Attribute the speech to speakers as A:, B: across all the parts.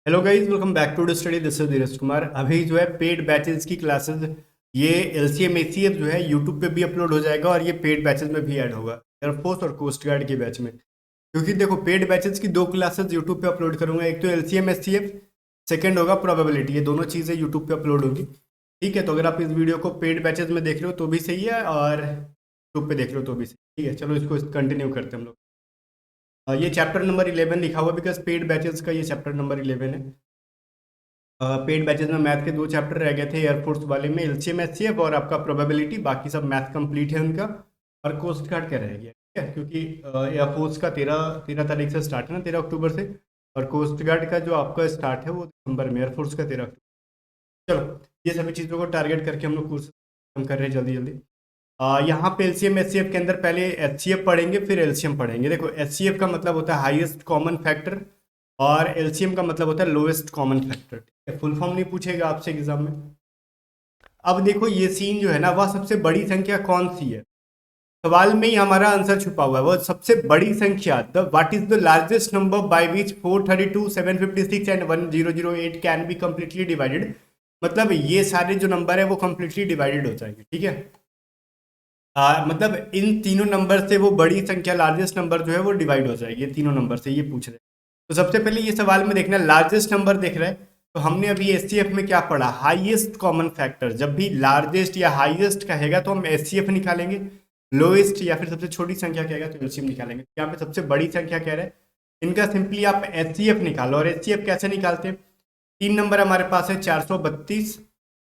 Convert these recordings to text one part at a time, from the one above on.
A: Hello guys, welcome back to the study. This is Dheeraj Kumar. अभी जो है पेड बैचेस की क्लासेस, ये एलसीएम एसीएफ जो है यूट्यूब पे भी अपलोड हो जाएगा और ये पेड बैचेस में भी ऐड होगा एयरफोर्स और कोस्ट गार्ड के बैच में। क्योंकि देखो, पेड बैचेस की दो क्लासेस यूट्यूब पे अपलोड करूंगा, एक तो एलसीएम एसीएफ, सेकंड होगा प्रोबेबिलिटी। ये दोनों चीज़ें यूट्यूब पे अपलोड होगी। ठीक है, तो अगर आप इस वीडियो को पेड बैचेस में देख रहे हो तो भी सही है, और यूट्यूब पे देख रहे हो तो भी सही। ठीक है, चलो इसको कंटिन्यू करते हैं हम लोग। ये चैप्टर नंबर 11 लिखा हुआ, बिकॉज पेड बैचेस का ये चैप्टर नंबर 11 है। पेड बैचेस में मैथ के दो चैप्टर रह गए थे, एयरफोर्स वाले में एलसीएम एचसीएफ और आपका प्रोबेबिलिटी। बाकी सब मैथ कंप्लीट है उनका। और कोस्ट गार्ड का रह गया, ठीक है, क्योंकि एयरफोर्स का 13 तारीख से स्टार्ट है ना, 13 अक्टूबर से। और कोस्ट गार्ड का जो आपका स्टार्ट है वो दिसंबर में, एयरफोर्स का 13 अक्टूबर। चलो, ये सभी चीज़ों को टारगेट करके हम लोग कोर्स खत्म कर रहे हैं जल्दी जल्दी। यहाँ पे एलसीएम एचसीएफ के अंदर पहले एचसीएफ पढ़ेंगे, फिर एलसीएम पढ़ेंगे। देखो, एचसीएफ का मतलब होता है हाईएस्ट कॉमन फैक्टर, और एलसीएम का मतलब होता है lowest common factor. Full form नहीं पूछेगा आपसे एग्जाम में। अब देखो, ये सीन जो है ना, वह सबसे बड़ी संख्या कौन सी है, सवाल में ही हमारा आंसर छुपा हुआ है। वह सबसे बड़ी संख्या, the what is the largest number by which 432, 756 and 1008 can be completely divided. मतलब ये सारे जो नंबर है वो कंप्लीटली डिवाइडेड हो जाएंगे। ठीक है, मतलब इन तीनों नंबर से वो बड़ी संख्या, लार्जेस्ट नंबर जो है वो डिवाइड हो जाएगी, ये तीनों नंबर से, ये पूछ रहे हैं। तो सबसे पहले ये सवाल में देखना, लार्जेस्ट नंबर देख रहे हैं। तो हमने अभी एचसीएफ में क्या पढ़ा, हाईएस्ट कॉमन फैक्टर। जब भी लार्जेस्ट या हाईएस्ट कहेगा तो हम एचसीएफ निकालेंगे, लोएस्ट या फिर सबसे छोटी संख्या कहेगा तो एलसीएम निकालेंगे। यहाँ पे सबसे बड़ी संख्या कह रहे हैं, इनका सिंपली आप एचसीएफ निकालो। और एचसीएफ कैसे निकालते हैं, तीन नंबर हमारे पास है, 432,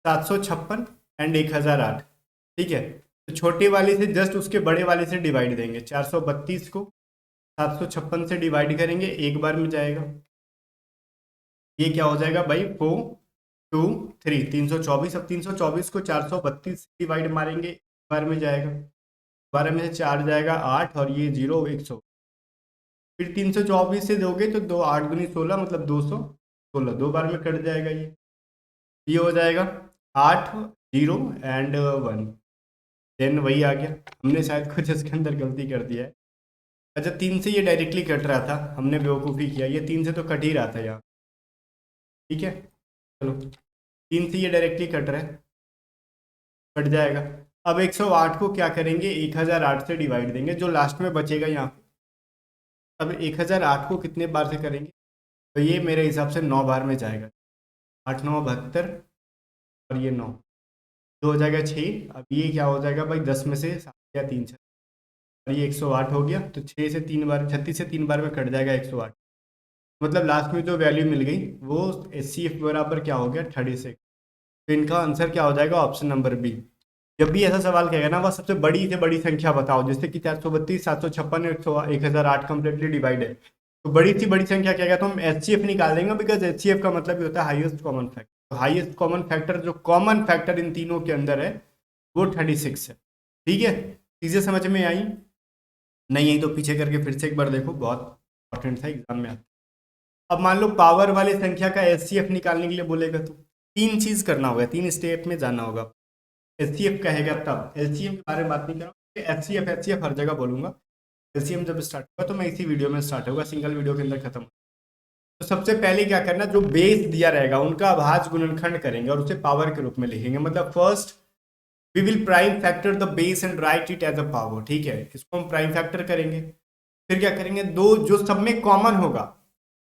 A: 756 एंड 1008। ठीक है, तो छोटे वाले से जस्ट उसके बड़े वाले से डिवाइड देंगे। 432 को 756 से डिवाइड करेंगे, एक बार में जाएगा। ये क्या हो जाएगा भाई, 4 2 3, 324। अब 324 को 432 से डिवाइड मारेंगे, एक बार में जाएगा। 12 में से 4 जाएगा 8, और ये 0 100। फिर 324 से दोगे तो 2 8 दूनी 16, मतलब 216, दो बार में कट जाएगा। ये हो जाएगा 8 0 एंड 1। देन वही आ गया, हमने शायद कुछ इसके अंदर गलती कर दिया है। अच्छा, 3 से ये डायरेक्टली कट रहा था, हमने बेवकूफ़ी किया, ये 3 से तो कट ही रहा था यहाँ। ठीक है, चलो, 3 से ये डायरेक्टली कट रहा है, कट जाएगा। अब 108 को क्या करेंगे, 1008 से डिवाइड देंगे, जो लास्ट में बचेगा यहाँ पे। अब 1008 को कितने बार से करेंगे, तो ये मेरे हिसाब से 9 बार में जाएगा। 8 9 72, और ये 9, तो हो जाएगा 6। अब ये क्या हो जाएगा भाई, 10 में से 7 या 3 6, और ये 108 हो गया। तो 6 से 3 बार, 36 से 3 बार में कट जाएगा 108। मतलब लास्ट में जो वैल्यू मिल गई वो एच सी एफ बराबर क्या हो गया, 36। तो इनका आंसर क्या हो जाएगा, ऑप्शन नंबर बी। जब भी ऐसा सवाल कहेगा ना, वह सबसे बड़ी से बड़ी संख्या बताओ, जैसे कि 432, 756, 1008 कम्प्लीटली डिवाइड है, तो बड़ी सी बड़ी संख्या कहेगा तो हम एच सी एफ निकाल देंगे, बिकॉज एच सी एफ का मतलब ही होता है हाईएस्ट कॉमन फैक्टर। तो हाईएस्ट कॉमन फैक्टर, जो कॉमन फैक्टर इन तीनों के अंदर है, वो 36 है। ठीक है, चीज़ें समझ में आई? नहीं आई तो पीछे करके फिर से एक बार देखो, बहुत इंपॉर्टेंट था, एग्जाम में आता। अब मान लो पावर वाली संख्या का एचसीएफ निकालने के लिए बोलेगा तो तीन चीज करना होगा, तीन स्टेप में जाना होगा। एचसीएफ कहेगा तब, एलसीएम के बारे में बात नहीं कर रहा हूँ, एचसीएफ एचसीएफ हर जगह बोलूंगा। एलसीएम जब स्टार्ट होगा तो मैं इसी वीडियो में स्टार्ट होगा, सिंगल वीडियो के अंदर खत्म। तो सबसे पहले क्या करना, जो बेस दिया रहेगा उनका अभाज्य गुणनखंड करेंगे और उसे पावर के रूप में लिखेंगे। मतलब first we will prime factor the base and write it as a power. ठीक है, इसको हम प्राइम फैक्टर करेंगे। फिर क्या करेंगे, दो जो सब में कॉमन होगा,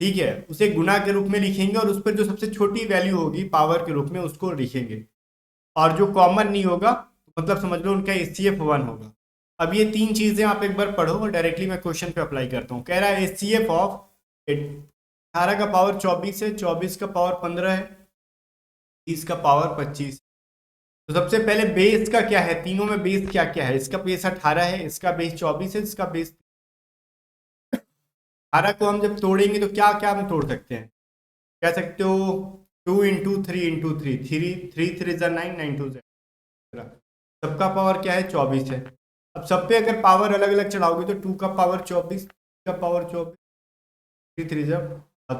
A: ठीक है, उसे गुना के रूप में लिखेंगे, और उस पर जो सबसे छोटी वैल्यू होगी पावर के रूप में उसको लिखेंगे। और जो कॉमन नहीं होगा, मतलब समझ लो उनका एच सी एफ 1 होगा। अब ये तीन चीजें आप एक बार पढ़ो और डायरेक्टली मैं क्वेश्चन पे अप्लाई करता हूँ। कह रहा है एच सी एफ ऑफ 18 का पावर 24 है, 24 का पावर 15 है, 30 का पावर 25। तो सबसे पहले बेस का क्या है, तीनों में बेस क्या क्या है, इसका बेस 18 है, इसका बेस 24 है, इसका बेस 18 को हम जब तोड़ेंगे तो क्या क्या हम तोड़ सकते हैं, कह सकते हो 2 × 3 × 3, 3 3 9 9 2 सबका पावर क्या है, 24 है। अब सब पे अगर पावर अलग अलग चढ़ाओगे तो 2 का पावर 24, का पावर 24, 3 3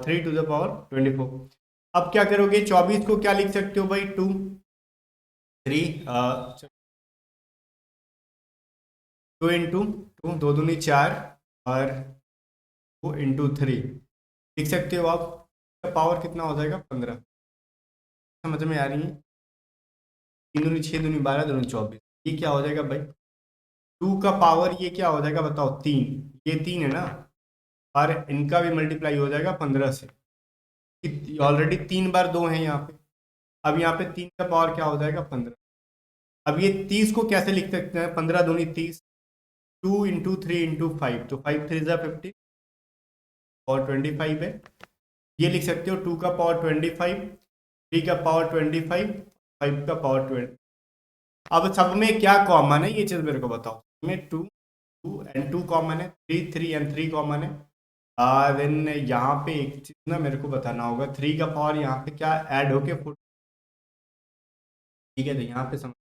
A: 3 टू द पावर 24। अब क्या करोगे, 24 को क्या लिख सकते हो भाई, 2 3 2 इंटू 2, 2 दूनी 4, और 2 इंटू 3 लिख सकते हो आप। का पावर कितना हो जाएगा 15। समझ में आ रही है? 3 दूनी 6 दूनी 12 दूनी 24, ये क्या हो जाएगा भाई 2 का पावर, ये क्या हो जाएगा बताओ 3, ये 3 है ना, और इनका भी मल्टीप्लाई हो जाएगा 15 से। ऑलरेडी 3 बार 2 है यहाँ पे, अब यहाँ पे 3 का पावर क्या हो जाएगा 15। अब ये 30 को कैसे लिख सकते हैं, 15 दूनी 30, 2 × 3 × 5, तो 5 3 × 15 और 25 है। ये लिख सकते हो 2 का पावर 25, 3 का पावर 25, 5 का पावर 20। अब सब में क्या कॉमन है ये चीज मेरे को बताओ, में 2 2 एंड 2 कॉमन है, 3 3 एंड 3 कॉमन है। देन यहाँ पे एक चीज ना मेरे को बताना होगा, 3 का पावर यहाँ पे क्या ऐड होके 4, ठीक है, तो यहाँ पे समझ,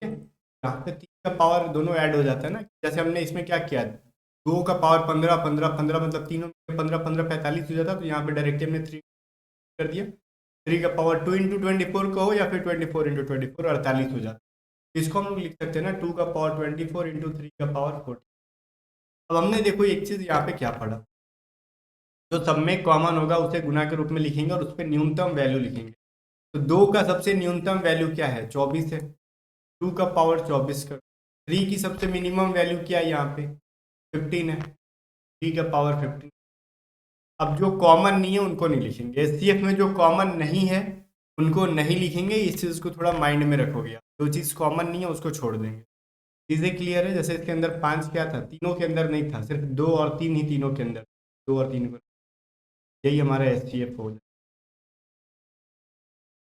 A: यहाँ पे 3 का पावर दोनों ऐड हो जाता है ना, जैसे हमने इसमें क्या किया, 2 का पावर 15 15 15 मतलब तीनों में 15 15 45 हो जाता, तो यहाँ पे डायरेक्टली हमने 3 कर दिया। 3 का पावर 2 × 24 कहो या फिर 24 × 24 48 हो जाता है। इसको हम लोग लिख सकते हैं ना 2 का पावर 24 × 3 का पावर 40। अब हमने देखो एक चीज यहाँ पे क्या पढ़ा, जो सब में कॉमन होगा उसे गुना के रूप में लिखेंगे और उस पर न्यूनतम वैल्यू लिखेंगे। तो 2 का सबसे न्यूनतम वैल्यू क्या है 24 है, 2 का पावर 24 कर। 3 की सबसे मिनिमम वैल्यू क्या है यहाँ पे 15 है, 3 का पावर 15। अब जो कॉमन नहीं है उनको नहीं लिखेंगे, एचसीएफ में जो कॉमन नहीं है उनको नहीं लिखेंगे, इस चीज़ को थोड़ा माइंड में रखोगे आप, जो चीज़ कॉमन नहीं है उसको छोड़ देंगे। चीज़ें क्लियर है? जैसे इसके अंदर 5 क्या था, तीनों के अंदर नहीं था, सिर्फ 2 और 3 ही तीनों के अंदर, 2 और 3 को, यही हमारा एचसीएफ हो जाए।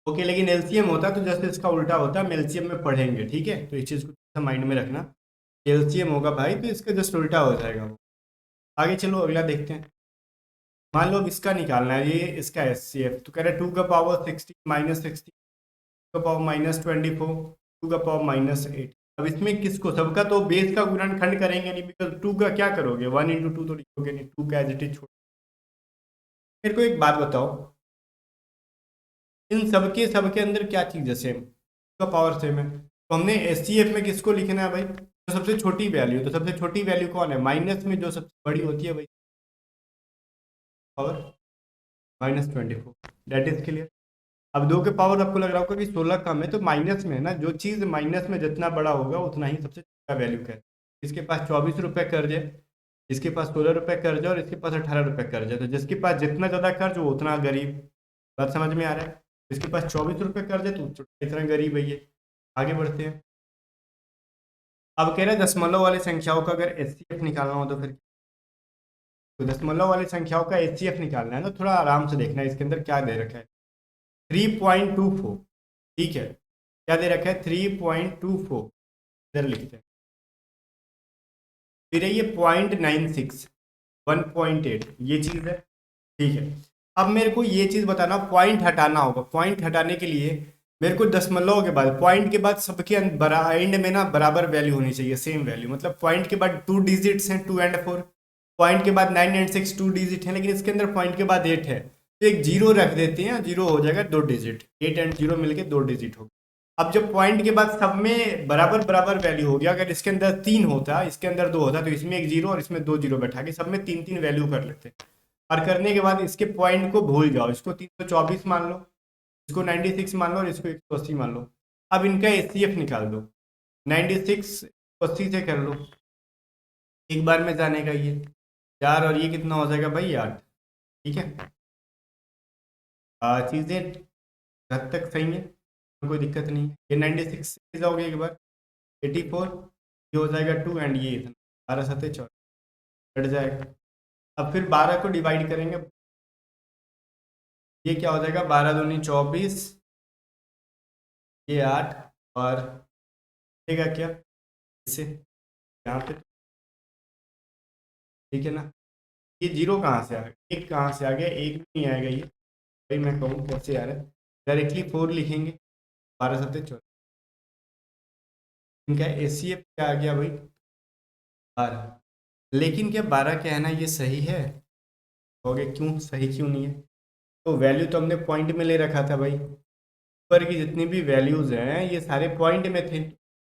A: ओके, लेकिन एलसीएम होता तो जैसे इसका उल्टा होता, हम एलसीएम में पढ़ेंगे, ठीक है, तो इस चीज़ को माइंड में रखना, एलसीएम होगा भाई तो इसका जस्ट उल्टा हो जाएगा वो। आगे चलो अगला देखते हैं। मान लो अब इसका निकालना है, ये इसका एचसीएफ, तो कह रहे 2 का पावर 16 -16, 2 का पावर -24, 2 का पावर -8। अब इसमें किसको, सबका तो बेस का गुणनखंड करेंगे नहीं, बिकॉज 2 का क्या करोगे 1 × 2 तो लिखोगे नहीं, 2 का एज इट इज छोड़। मेरे को एक बात बताओ, इन सबके अंदर क्या चीज़ है सेम, का पावर सेम है, तो हमने एचसीएफ में किसको लिखना है भाई, तो सबसे छोटी वैल्यू, तो सबसे छोटी वैल्यू कौन है, माइनस में जो सबसे बड़ी होती है भाई पावर -24, दैट इज क्लियर। अब 2 के पावर आपको लग रहा होगा कि 16 कम है, तो माइनस में है ना, जो चीज़ माइनस में जितना बड़ा होगा उतना ही सबसे छोटा वैल्यू का है। इसके पास 24 रुपये कर्ज है, इसके पास 16 रुपये कर्ज है और इसके पास 18 रुपये कर्ज है, तो जिसके पास जितना ज़्यादा कर्ज वो उतना गरीब। बात समझ में आ रहा है? इसके पास 24 रुपये कर्ज है तो इतना गरीब है ये। आगे बढ़ते हैं। अब कह रहे हैं दशमलव वाली संख्याओं का अगर एचसीएफ निकालना हो तो फिर, तो दशमलव वाली संख्याओं का एचसीएफ निकालना है ना, थोड़ा आराम से देखना है इसके अंदर क्या दे रखा है, 3.24, ठीक है, क्या दे रखा है 3.24, इधर लिखते हैं, फिर ये 0.96, 1.8, ये चीज़ है, ठीक है। अब मेरे को ये चीज़ बताना, पॉइंट हटाना होगा, पॉइंट हटाने के लिए मेरे को दशमलव के बाद, पॉइंट के बाद सबके एंड में ना बराबर वैल्यू होनी चाहिए, सेम वैल्यू, मतलब पॉइंट के बाद 2 डिजिट्स हैं 2 और 4, पॉइंट के बाद 9 और 6 2 डिजिट हैं, लेकिन इसके अंदर पॉइंट के बाद 8 है, तो एक जीरो रख देते हैं, जीरो हो जाएगा 2 डिजिट, 8 और 0 मिलके 2 डिजिट होगा। अब जब पॉइंट के बाद सब में बराबर बराबर वैल्यू हो गया, अगर इसके अंदर 3 होता, इसके अंदर 2 होता, तो इसमें एक जीरो और इसमें 2 जीरो बैठा के सब में 3 3 वैल्यू कर लेते हैं, और करने के बाद इसके पॉइंट को भूल जाओ, इसको 324 मान लो, इसको 96 मान लो और इसको 180 मान लो। अब इनका एचसीएफ निकाल दो, 96 80 से कर लो, एक बार में जाने का ये 4 और ये कितना हो जाएगा भाई 8, ठीक है। चीज़ें हद तक सही है, कोई दिक्कत नहीं है। ये 96 से जाओगे एक बार 84, ये हो जाएगा 2 एंड ये इतना 12 7 14 कट जाएगा। अब फिर 12 को डिवाइड करेंगे, ये क्या हो जाएगा 12 दूनी 24, ये 8 और देगा क्या इससे यहाँ पे, ठीक है ना। ये जीरो कहाँ से आ गया, एक कहाँ से आ गया, एक भी नहीं आएगा ये भाई, मैं कहूँ कैसे आ रहा है, डायरेक्टली 4 लिखेंगे, 12 7 14, इनका एचसीएफ क्या आ गया भाई 12। लेकिन क्या 12 कहना ये सही है, हो गया क्यों सही क्यों नहीं है, तो वैल्यू तो हमने पॉइंट में ले रखा था भाई, ऊपर की जितनी भी वैल्यूज हैं ये सारे पॉइंट में थे,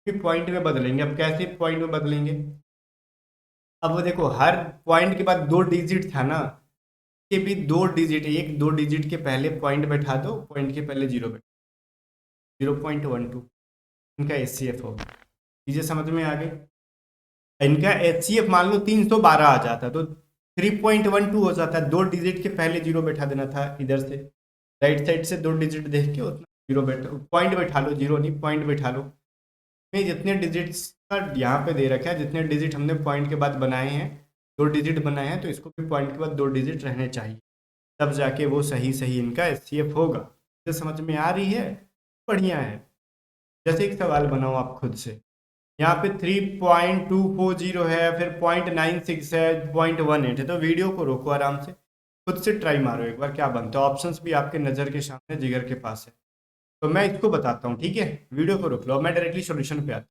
A: फिर पॉइंट में बदलेंगे। अब कैसे पॉइंट में बदलेंगे, अब वो देखो हर पॉइंट के बाद 2 डिजिट था ना, के भी 2 डिजिट, एक 2 डिजिट के पहले पॉइंट बैठा दो, पॉइंट के पहले 0 बैठा, 0.12 इनका HCF होगा। चीजें समझ में आ गई। इनका HCF मान लो 312 आ जाता तो 3.12 हो जाता। 2 डिजिट के पहले 0 बैठा देना था, इधर से राइट साइड से 2 डिजिट देख के उतना 0 बैठा, पॉइंट बैठा लो, 0 नहीं पॉइंट बैठा लो। में जितने डिजिट्स का यहाँ पे दे रखा है, जितने डिजिट हमने पॉइंट के बाद बनाए हैं, 2 डिजिट बनाए हैं, तो इसको भी पॉइंट के बाद 2 डिजिट रहने चाहिए, तब जाके वो सही सही इनका HCF होगा। तो समझ में आ रही है, बढ़िया है। जैसे एक सवाल बनाओ आप खुद से, यहाँ पे 3.240 है, फिर 0.96 है, 0.18 है, तो वीडियो को रोको आराम से, खुद से ट्राई मारो एक बार क्या बनता है। ऑप्शंस भी आपके नज़र के सामने, जिगर के पास है। तो मैं इसको बताता हूँ, ठीक है, वीडियो को रोक लो, मैं डायरेक्टली सॉल्यूशन पे आता हूँ।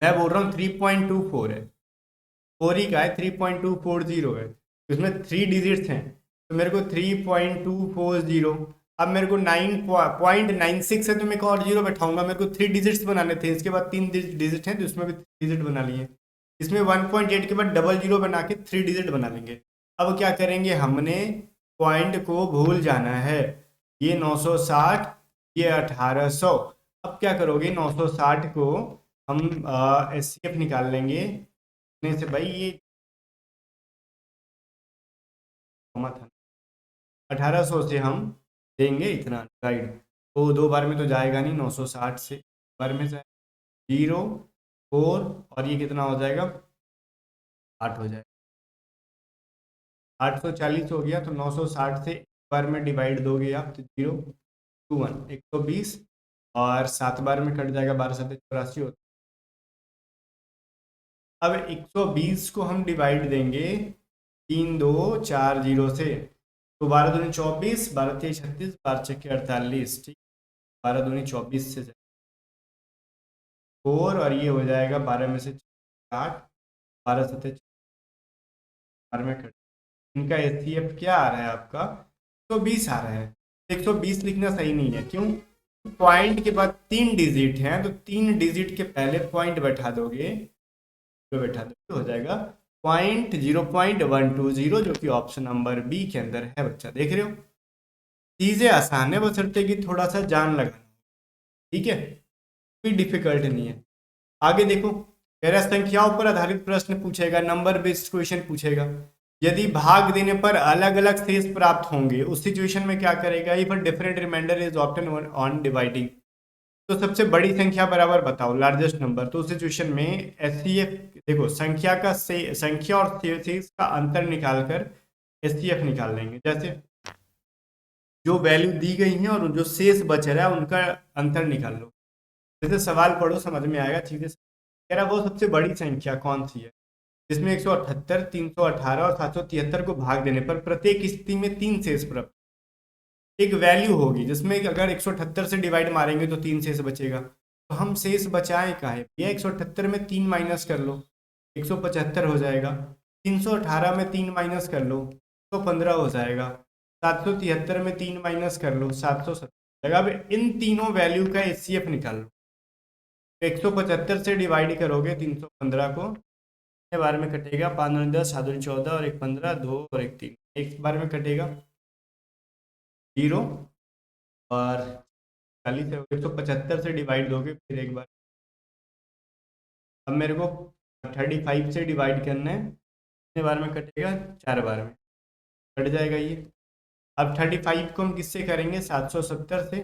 A: मैं बोल रहा हूँ 3.24 है, 4 ही का है, 3.240 है, उसमें 3 डिजिट्स हैं, तो मेरे को 3.240, अब मेरे को 9.96 है, तो मैं एक और 0 बैठाऊंगा, मेरे को 3 डिजिट्स बनाने थे, इसके बाद 3 डिजिट हैं, तो उसमें भी 3 डिजिट बना लिए। इसमें 1.8 के बाद डबल 0 बना के 3 डिजिट बना लेंगे। अब क्या करेंगे, हमने पॉइंट को भूल जाना है। ये 960, ये 1800। अब क्या करोगे, 960 को हम HCF निकाल लेंगे, इतने से भाई ये 1800 से हम देंगे इतना गाइड, तो 2 बार में तो जाएगा नहीं, 960 से बार में जाए 0 4, और ये कितना हो जाएगा, 8 हो जाएगा, 840 हो गया। तो 960 से एक बार में डिवाइड दोगे आप, तो 0 2 1 120, और 7 बार में कट जाएगा, 12 7 84 होता है। अब 120 को हम डिवाइड देंगे 3 2 4 0 से, तो 12 दूनी 24, 12 3 36, 12 6 48, ठीक, 12 दूनी 24 से 4, और ये हो जाएगा 12 में से 8, 12 सत्ते 4 में कट, इनका HCF क्या आ रहा है आपका, 120 आ रहा है। 120 लिखना सही नहीं है, क्यों, पॉइंट के बाद 3 डिजिट हैं, तो 3 डिजिट के पहले पॉइंट बैठा दोगे, तो बैठा दोगे तो हो जाएगा 0.120, जो कि ऑप्शन नंबर बी के अंदर है। बच्चा देख रहे हो, चीजें आसान है, बशर्ते कि थोड़ा सा जान लगा, ठीक है, कोई डिफिकल्ट नहीं है। आगे देखो, कह रहा है संख्याओं पर आधारित प्रश्न पूछेगा, नंबर बेस्ड क्वेश्चन पूछेगा। यदि भाग देने पर अलग अलग शेष प्राप्त होंगे, उस सिचुएशन में क्या करेगा, if different remainder is obtain on dividing, तो सबसे बड़ी संख्या बराबर बताओ लार्जेस्ट नंबर, तो उस सिचुएशन में HCF, देखो संख्या का से संख्या और शेष का अंतर निकालकर HCF निकाल लेंगे। जैसे जो वैल्यू दी गई है और जो शेष बच रहा है उनका अंतर निकाल लो। जैसे सवाल पढ़ो, समझ में आएगा, ठीक है। कह रहा वो सबसे बड़ी संख्या कौन सी है, जिसमें 178, 318 और 773 को भाग देने पर प्रत्येक स्थिति में 3 शेष प्राप्त, एक वैल्यू होगी जिसमें अगर 178 से डिवाइड मारेंगे तो 3 शेष बचेगा। तो हम शेष बचाएं का है, यह 178 में 3 माइनस कर लो, 175 हो जाएगा। 318 में 3 माइनस कर लो, 115 हो जाएगा। 773 में 3 माइनस कर लो, 770। अब इन तीनों वैल्यू का HCF निकाल लो। 175 से डिवाइड करोगे 315 को, कितने बार में कटेगा, 5 दूनी 10, 7 दूनी 14 और 1 15, 2 और 1 3, एक बार में कटेगा 0, और 40 है, 175 से डिवाइड दोगे फिर एक बार। अब मेरे को 35 से डिवाइड करना है, कितने बार में कटेगा, 4 बार में कट जाएगा ये। अब 35 को हम किससे करेंगे, 770 से,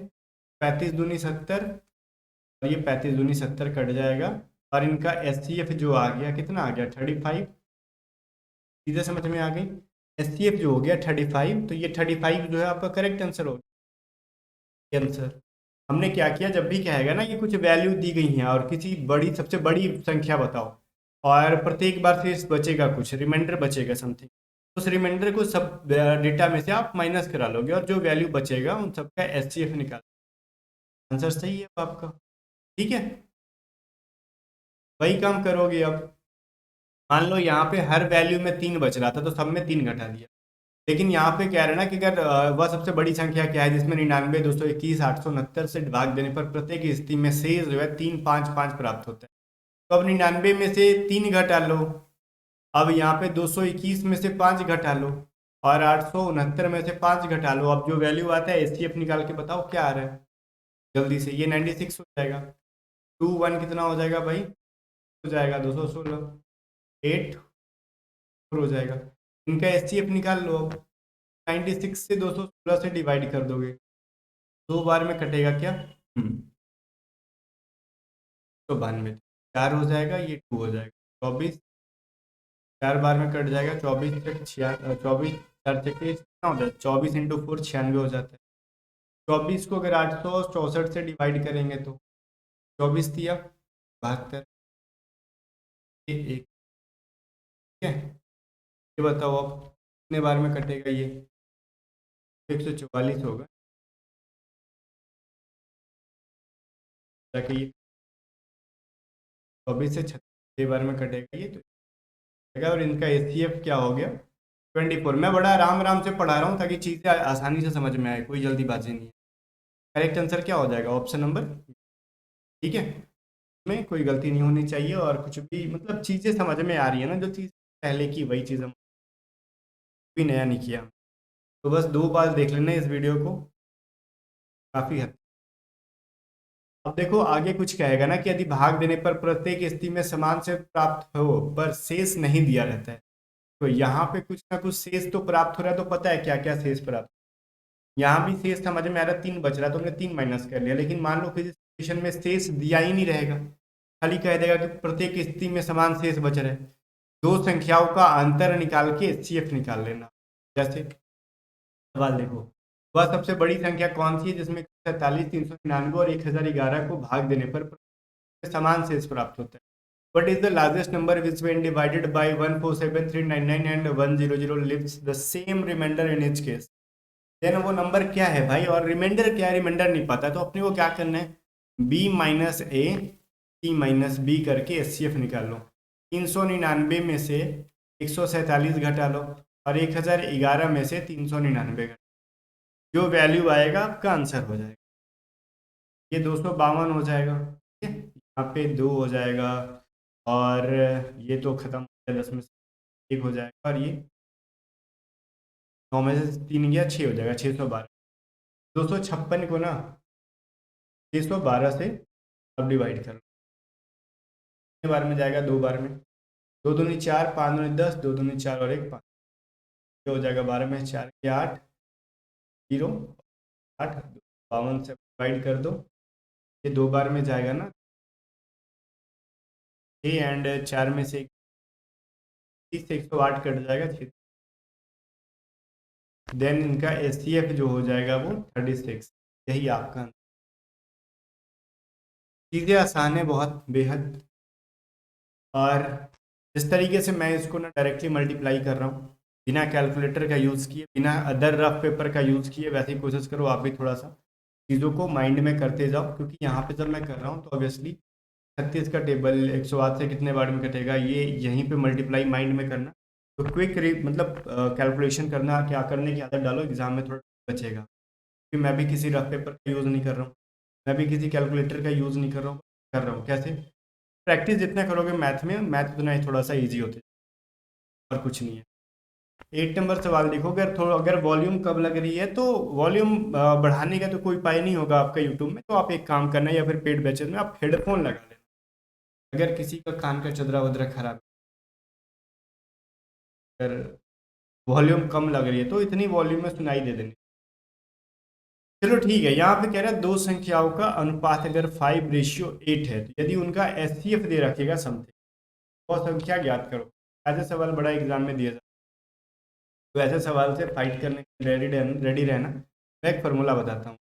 A: 35 दूनी 70, और ये 35 दूनी 70 कट जाएगा, और इनका HCF जो आ गया, कितना आ गया, 35। सीधे समझ में आ गई, HCF जो हो गया 35, तो ये 35 जो है आपका करेक्ट आंसर हो गया। आंसर हमने क्या किया, जब भी कहेगा ना ये कुछ वैल्यू दी गई हैं और किसी बड़ी, सबसे बड़ी संख्या बताओ, और प्रत्येक बार फिर बचेगा कुछ, रिमाइंडर बचेगा समथिंग, उस रिमाइंडर को सब डेटा में से आप माइनस करा लोगे, और जो वैल्यू बचेगा उन सबका HCF निकाल, आंसर सही है आपका, ठीक है। वही काम करोगे। अब मान लो यहाँ पे हर वैल्यू में 3 बच रहा था, तो सब में 3 घटा दिया, लेकिन यहाँ पे कह रहे हैं ना कि अगर वह सबसे बड़ी संख्या क्या है जिसमें 99, 221, 869 से भाग देने पर प्रत्येक स्थिति में शेष जो है 3 5 5 प्राप्त होता है, तो अब 99 में से 3 घटा लो, अब यहाँ पे 221 में से 5 घटा लो, और 869 में से 5 घटा लो, अब जो वैल्यू आता है एचसीएफ निकाल के बताओ क्या आ रहा है जल्दी से। ये 96 हो जाएगा। 2 1 कितना हो जाएगा भाई, हो जाएगा 216। 8 हो जाएगा। इनका एचसीएफ निकाल लो अब। 96 से 216 से डिवाइड कर दोगे, 2 बार में कटेगा क्या, 192। 4 हो जाएगा, ये 2 हो जाएगा, 24। 4 बार में कट जाएगा, 24 तक 24, 4 तक कितना होता है, 24 इंटू 4 96 हो जाता है। 24 को अगर 864 से डिवाइड करेंगे तो 24 दिया 72, ये एक, ठीक है। ये बताओ अब कितने बार में कटेगा ये, 144 होगा, ताकि ये 24 से 36 बार में कटेगा ये तो। और इनका एचसीएफ क्या हो गया, 24। मैं बड़ा आराम आराम से पढ़ा रहा हूँ ताकि चीज़ें आसानी से समझ में आए, कोई जल्दीबाजी नहीं है। करेक्ट आंसर क्या हो जाएगा, ऑप्शन नंबर, ठीक है। में कोई गलती नहीं होनी चाहिए, और कुछ भी मतलब चीज़ें समझ में आ रही है ना, जो चीज़ पहले की वही चीज़ हम भी नया नहीं किया। तो बस 2 बार देख लेना इस वीडियो को, काफ़ी हद। अब देखो आगे कुछ कहेगा ना कि यदि भाग देने पर प्रत्येक स्थिति में समान शेष प्राप्त हो पर शेष नहीं दिया रहता है, तो यहाँ पे कुछ ना कुछ शेष तो प्राप्त हो रहा है, तो पता है क्या क्या शेष प्राप्त। यहाँ भी शेष समझ में आ रहा है, 3 बच रहा है तो हमने 3 माइनस कर लिया। लेकिन मान लो किसी सिचुएशन में शेष दिया ही नहीं रहेगा, खाली कह देगा कि प्रत्येक स्थिति में समान शेष बच रहे, दो संख्याओं का अंतर निकाल के एचसीएफ निकाल लेना। जैसे सवाल देखो, वह सबसे बड़ी संख्या कौन सी है जिसमें 47, 399 और 1011 को भाग देने पर समान शेष प्राप्त होता है। What is the largest number which when divided by 147,399 and 100 leaves the same remainder in each case? Then वो नंबर क्या है भाई, और रिमाइंडर क्या है, रिमाइंडर नहीं पता, तो अपने को क्या करना है, b माइनस ए सी माइनस बी करके एचसीएफ निकाल लो। 399 में से 147 घटा लो, और 1011 में से 399 घटा, जो वैल्यू आएगा आपका आंसर हो जाएगा। ये 252 हो जाएगा, ठीक है। यहाँ पे 2 हो जाएगा, और ये तो खत्म हो गया, 10 में से 1 हो जाएगा, और ये 9 में से 3 गया, 6 हो जाएगा, 612। 256 को ना 612 से अब डिवाइड कर लो, कितने बार में जाएगा, 2 बार में। 2 दूनी 4, 5 दूनी 10, 2 दूनी 4 और 1 5, ये हो जाएगा 12 में 4 के 8, 0 8, 52 से डिवाइड कर दो, ये 2 बार में जाएगा ना, 6 एंड 4 में से 30 से 108 कट जाएगा, 6। देन इनका एचसीएफ जो हो जाएगा वो 36, यही आपका। चीज़ें आसान है बहुत बेहद, और जिस तरीके से मैं इसको ना डायरेक्टली मल्टीप्लाई कर रहा हूँ बिना कैलकुलेटर का यूज़ किए, बिना अदर रफ पेपर का यूज़ किए, वैसे ही कोशिश करो आप भी थोड़ा सा चीज़ों को माइंड में करते जाओ, क्योंकि यहाँ पे जब मैं कर रहा हूँ तो ऑब्वियसली 36 का टेबल 108 से कितने बार में कटेगा, ये यहीं पे मल्टीप्लाई माइंड में करना। तो क्विक मतलब कैलकुलेशन करना, क्या करने की आदत डालो, एग्जाम में थोड़ा बचेगा। क्योंकि मैं भी किसी रफ पेपर का यूज़ नहीं कर रहा हूँ, मैं भी किसी कैलकुलेटर का यूज़ नहीं कर रहा हूँ। कैसे, प्रैक्टिस जितना करोगे मैथ में, मैथ उतना ही थोड़ा सा ईजी होते, और कुछ नहीं है। 8 नंबर सवाल देखो, अगर वॉल्यूम कब लग रही है, तो वॉल्यूम बढ़ाने का तो कोई उपाय नहीं होगा आपका यूट्यूब में, तो आप एक काम करना, या फिर पेड बैचेज में आप हेडफोन लगा लेना। अगर किसी का कान का चदरा वदरा खराब, अगर वॉल्यूम कम लग रही है तो इतनी वॉल्यूम में सुनाई दे देनी। चलो ठीक है, यहाँ पे कह रहा है दो संख्याओं का अनुपात अगर 5:8 है, तो यदि उनका एचसीएफ दे रखेगा समथिंग, वो संख्या ज्ञात करो। ऐसे सवाल बड़ा एग्जाम में दिया जाता है, तो ऐसे सवाल से फाइट करने के रेडी रहना। मैं एक फार्मूला बताता हूँ।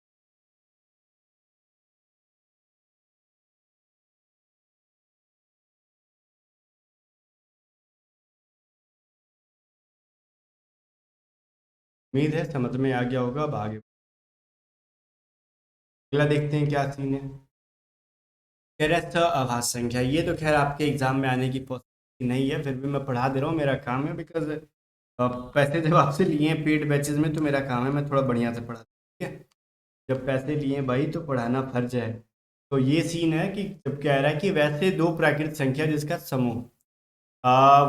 A: उम्मीद है समझ में आ गया होगा। अब आगे अगला देखते हैं क्या सीन है। कह रहा है आभास संख्या, ये तो खैर आपके एग्जाम में आने की पॉसिबिलिटी नहीं है, फिर भी मैं पढ़ा दे रहा हूँ, मेरा काम है। बिकॉज पैसे जब आपसे लिए हैं पेड बैचेज में, तो मेरा काम है मैं थोड़ा बढ़िया से पढ़ा, ठीक है। जब पैसे लिए हैं भाई तो पढ़ाना फर्ज है। तो ये सीन है कि जब कह रहा है कि वैसे दो प्राकृत संख्या जिसका समूह,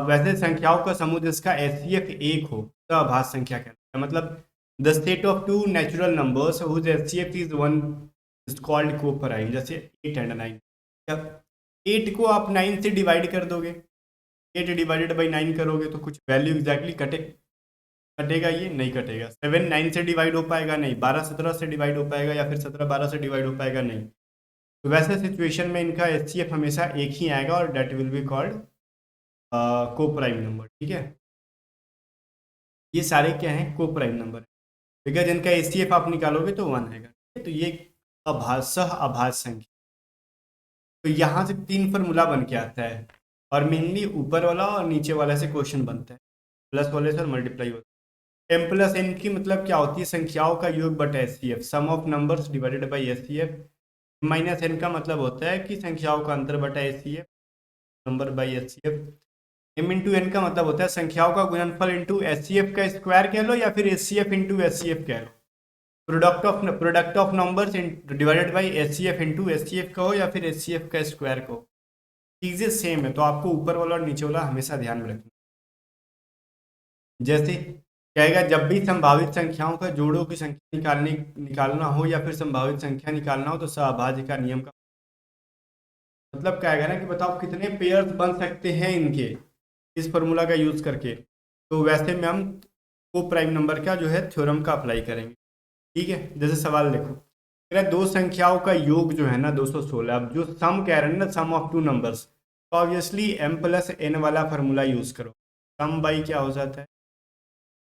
A: वैसे संख्याओं का समूह जिसका एचसीएफ 1 हो, आभास संख्या कहलाता है। मतलब the set of two natural numbers whose HCF is one is called coprime. जैसे 8 एंड 9, जब 8 को आप 9 से डिवाइड कर दोगे, 8 डिवाइडेड बाई 9 करोगे तो कुछ वैल्यू एग्जैक्टली कटेगा, ये नहीं कटेगा। 7 9 से डिवाइड हो पाएगा नहीं, 12 17 से डिवाइड हो पाएगा, या फिर 17 12 से डिवाइड हो पाएगा नहीं। तो वैसे सिचुएशन में इनका एचसीएफ हमेशा एक ही आएगा और that will be called coprime number. ठीक है, ये सारे क्या हैं, कोप्राइम नंबर। बिकॉज इनका एचसीएफ आप निकालोगे तो 1 आएगा। तो ये आभास संख्या। तो यहाँ से 3 फार्मूला बन के आता है, और मेनली ऊपर वाला और नीचे वाला से क्वेश्चन बनता है, प्लस वाले से और मल्टीप्लाई होता है। m प्लस n की मतलब क्या होती है, संख्याओं का योग बटा HCF, sum of numbers divided by HCF. Minus n का मतलब होता है कि संख्याओं का अंतर बटा HCF, number by HCF. m into n का मतलब होता है संख्याओं का गुणनफल इंटू एचसीएफ का स्क्वायर कह लो, या फिर एचसीएफ इंटू एचसीएफ कह लो। Product of numbers divided by HCF into HCF कहो, या फिर एचसीएफ का स्क्वायर कहो, चीजें सेम है। तो आपको ऊपर वाला और नीचे वाला हमेशा ध्यान में रखना। जैसे कहेगा जब भी संभावित संख्याओं का जोड़ों की संख्या निकालना हो, या फिर संभावित संख्या निकालना हो, तो सहभाज्य का नियम का मतलब क्या है ना, कि बताओ कितने पेयर्स बन सकते हैं इनके, इस फॉर्मूला का यूज करके। तो वैसे में हम को प्राइम नंबर का जो है थ्योरम का अप्लाई करेंगे। ठीक है, जैसे सवाल देखो, मेरा दो संख्याओं का योग जो है ना 216। अब जो सम कह रहे हैं ना, सम ऑफ टू नंबर्स, तो ऑब्वियसली m प्लस n वाला फार्मूला यूज करो। सम बाई क्या हो जाता है,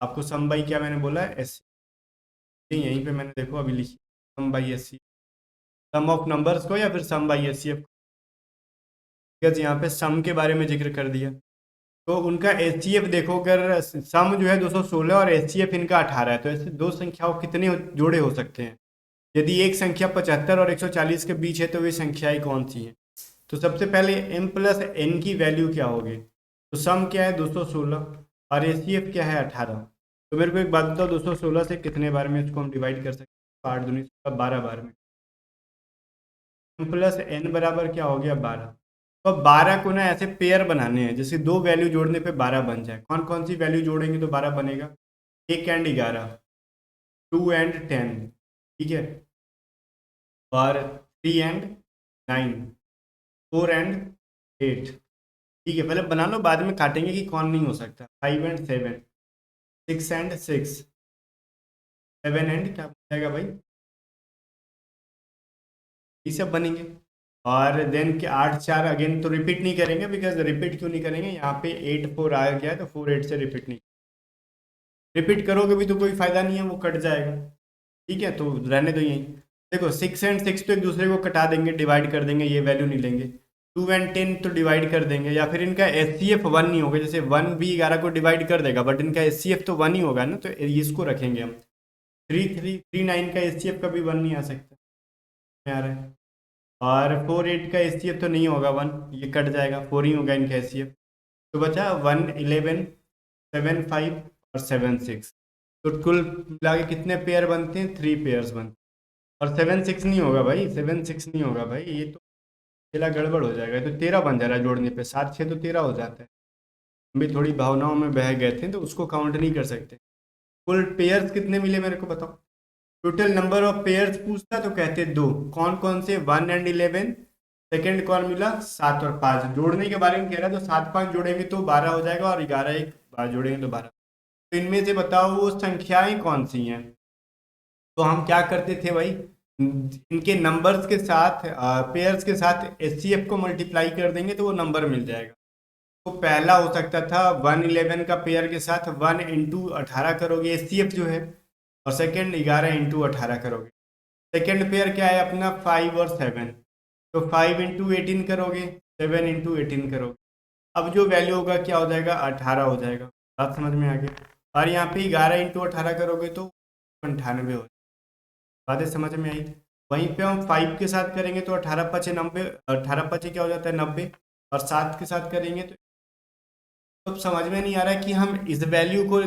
A: आपको सम बाई क्या मैंने बोला है, एस। यहीं पे मैंने देखो अभी लिखी, sum by S C, sum of numbers को, या फिर sum by S C F. यहाँ पे सम के बारे में जिक्र कर दिया, तो उनका एच सी एफ देखो, अगर सम जो है 216 और एच सी एफ इनका 18 है, तो ऐसे दो संख्याओं कितने जोड़े हो सकते हैं। यदि एक संख्या 75 और 140 के बीच है, तो वे संख्याएं कौन सी हैं। तो सबसे पहले m प्लस n की वैल्यू क्या होगी, तो सम क्या है 216 और एच सी एफ क्या है 18। तो मेरे को एक बात बताओ, 216 से कितने बार में इसको हम डिवाइड कर सकते हैं, 8 दूनी 12 बार में। m प्लस n बराबर क्या हो गया 12। तो 12 को ना ऐसे पेयर बनाने हैं, जैसे दो वैल्यू जोड़ने पे 12 बन जाए। कौन कौन सी वैल्यू जोड़ेंगे तो 12 बनेगा, 1 एंड 11, 2 एंड 10, ठीक है, और 3 एंड 9, 4 एंड 8। ठीक है, पहले बना लो, बाद में काटेंगे कि कौन नहीं हो सकता। 5 एंड 7, 6 एंड 6, 7 एंड क्या बनेगा भाई, ये सब बनेंगे। और देन के 8 4 अगेन तो रिपीट नहीं करेंगे, बिकॉज रिपीट क्यों नहीं करेंगे, यहाँ पे 8 4 आ गया है, तो 4 8 से रिपीट नहीं, रिपीट करोगे भी तो कोई फायदा नहीं है, वो कट जाएगा। ठीक है, तो रहने दो यहीं। देखो 6 एंड 6 तो एक दूसरे को कटा देंगे, डिवाइड कर देंगे, ये वैल्यू नहीं लेंगे। 2 एंड 10 तो डिवाइड कर देंगे, या फिर इनका एच सी एफ 1 नहीं होगा। जैसे 1 भी 11 को डिवाइड कर देगा, बट इनका एच सी एफ तो 1 ही होगा ना, तो इसको रखेंगे हम। 3 9 का एच सी एफ का भी 1 नहीं आ सकता, आ रहा है। और 4 8 का एच सी एफ तो नहीं होगा 1, ये कट जाएगा, 4 ही होगा इनका एच सी एफ। तो बचा 1 11 7 5 और 7 6। तो कुल मिला के कितने पेयर बनते हैं, 3 पेयर्स बनते हैं। और 7 6 नहीं होगा भाई, 7 6 नहीं होगा भाई, ये तो खेला गड़बड़ हो जाएगा। तो 13 बन जा रहा है जोड़ने पे, 7 6 तो 13 हो जाता है। हम भी थोड़ी भावनाओं में बह गए थे, तो उसको काउंट नहीं कर सकते। कुल पेयर्स कितने मिले मेरे को बताओ, टोटल नंबर ऑफ पेयर्स पूछता तो कहते 2। कौन कौन से, 1 एंड 11। सेकेंड कौन मिला, 7 और 5। जोड़ने के बारे में कह रहा है, तो 7 5 जोड़ेंगे तो 12 हो जाएगा, और 11 एक बार जोड़ेंगे तो 12। तो इनमें से बताओ वो संख्याएं कौन सी हैं। तो हम क्या करते थे भाई, इनके नंबर्स के साथ, पेयर्स के साथ एच सी एफ को मल्टीप्लाई कर देंगे तो वो नंबर मिल जाएगा। तो पहला हो सकता था 1 11 का पेयर के साथ 1 इंटू 18 करोगे, एच सी एफ जो है, और सेकेंड 11 इंटू 18 करोगे। सेकेंड पेयर क्या है अपना, 5 और 7, तो 5 इंटू 18 करोगे, 7 इंटू 18 करोगे। अब जो वैल्यू होगा क्या हो जाएगा, 18 हो जाएगा। बात समझ में आ गई। और यहाँ पे 11 इंटू 18 करोगे तो 98 हो। बातें समझ में आई। वहीं पे हम 5 के साथ करेंगे तो 18 5 90, 18 5 क्या हो जाता है 90, और 7 के साथ करेंगे तो अब समझ में नहीं आ रहा है कि हम इस वैल्यू को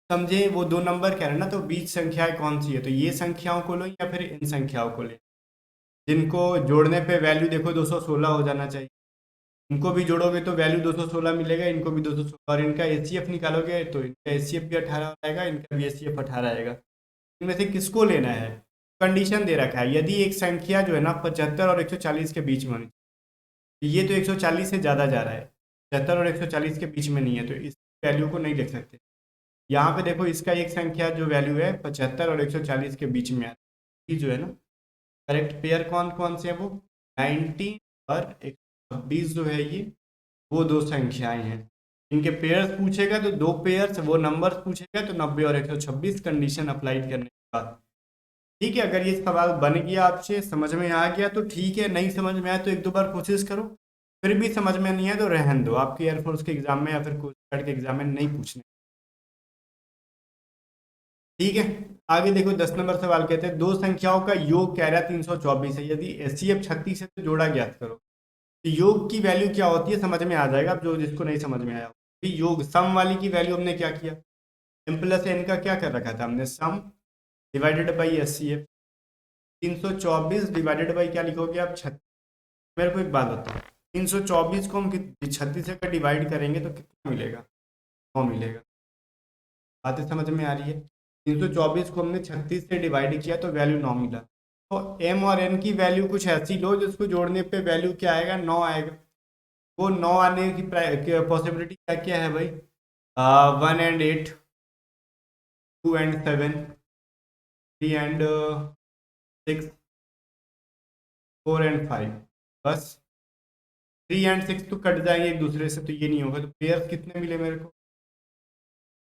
A: समझे, वो दो नंबर कह रहे हैं ना, तो बीच संख्याएं कौन सी है। तो ये संख्याओं को लो या फिर इन संख्याओं को ले, जिनको जोड़ने पे वैल्यू देखो 216 हो जाना चाहिए। इनको भी जोड़ोगे तो वैल्यू 216 मिलेगा, इनको भी 216, और इनका एचसीएफ निकालोगे तो इनका एचसीएफ भी 18 आएगा, इनका भी एचसीएफ 18 आएगा। इनमें से किसको लेना है? कंडीशन दे रखा है यदि एक संख्या जो है ना 75 और 140 के बीच में होनी चाहिए। ये तो 140 से ज़्यादा जा रहा है, 75 और 140 के बीच में नहीं है, तो इस वैल्यू को नहीं लिख सकते। यहाँ पे देखो इसका एक संख्या जो वैल्यू है 75 और 140 के बीच में है, ये जो है ना करेक्ट पेयर कौन कौन से हैं वो 19 और 126 जो है ये वो दो संख्याएं हैं। इनके पेयर्स पूछेगा तो दो पेयर्स, वो नंबर्स पूछेगा तो 90 और 126 कंडीशन अप्लाई करने के बाद। ठीक है, अगर ये सवाल बन गया आपसे, समझ में आ गया तो ठीक है, नहीं समझ में आया तो एक दो बार कोशिश करो, फिर भी समझ में नहीं आया तो रहन दो, आपके एयरफोर्स के एग्जाम में या फिर कोस्ट गार्ड के एग्जाम में नहीं पूछने। ठीक है, आगे देखो 10 नंबर सवाल कहते हैं दो संख्याओं का योग कह रहा है 324 है, यदि एचसीएफ 36 है तो जोड़ा ज्ञात करो। तो योग की वैल्यू क्या होती है समझ में आ जाएगा, अब जो जिसको नहीं समझ में आया तो योग सम वाली की वैल्यू हमने क्या किया, एम प्लस एन का क्या कर रखा था हमने, सम divided by HCF. 324 divided by क्या लिखोगे आप, 36। मेरे को एक बात बताओ, 324 को हम 36 से अगर डिवाइड करेंगे तो कितना मिलेगा, 9 मिलेगा। बातें समझ में आ रही है? 324 को हमने 36 से डिवाइड किया तो वैल्यू 9 मिला। तो m और n की वैल्यू कुछ ऐसी लो जिसको जोड़ने पे वैल्यू क्या आएगा, 9 आएगा। वो 9 आने की पॉसिबिलिटी क्या क्या है भाई, 1 and 8, 2 and 7, 3 and 6, 4 and 5, बस 3 and 6 तो कट जाएंगे एक दूसरे से, तो ये नहीं होगा। तो पेयर्स कितने मिले मेरे को,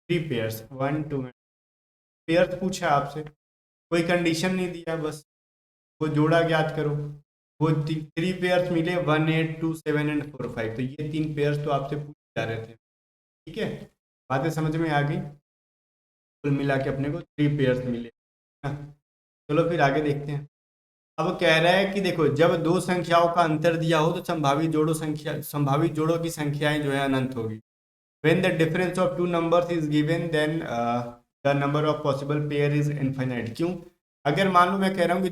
A: 3 पेयर्स, 1 2 पेयर्स पूछा आपसे, कोई कंडीशन नहीं दिया, बस वो जोड़ा ज्ञात करो। वो 3 पेयर्स मिले, 1 8 2 7 एंड 4 5, तो ये 3 पेयर्स तो आपसे पूछे जा रहे थे। ठीक है, बातें समझ में आ गई, कुल मिला के अपने को 3 पेयर्स मिले। हाँ, चलो फिर आगे देखते हैं। अब कह रहा है कि देखो जब दो संख्याओं का अंतर दिया हो तो संभावित जोड़ों की संख्याएं जो है अनंत होगी। When the difference of two numbers is given, then the number of possible pair is infinite. क्यों? अगर मान लो मैं कह रहा हूँ कि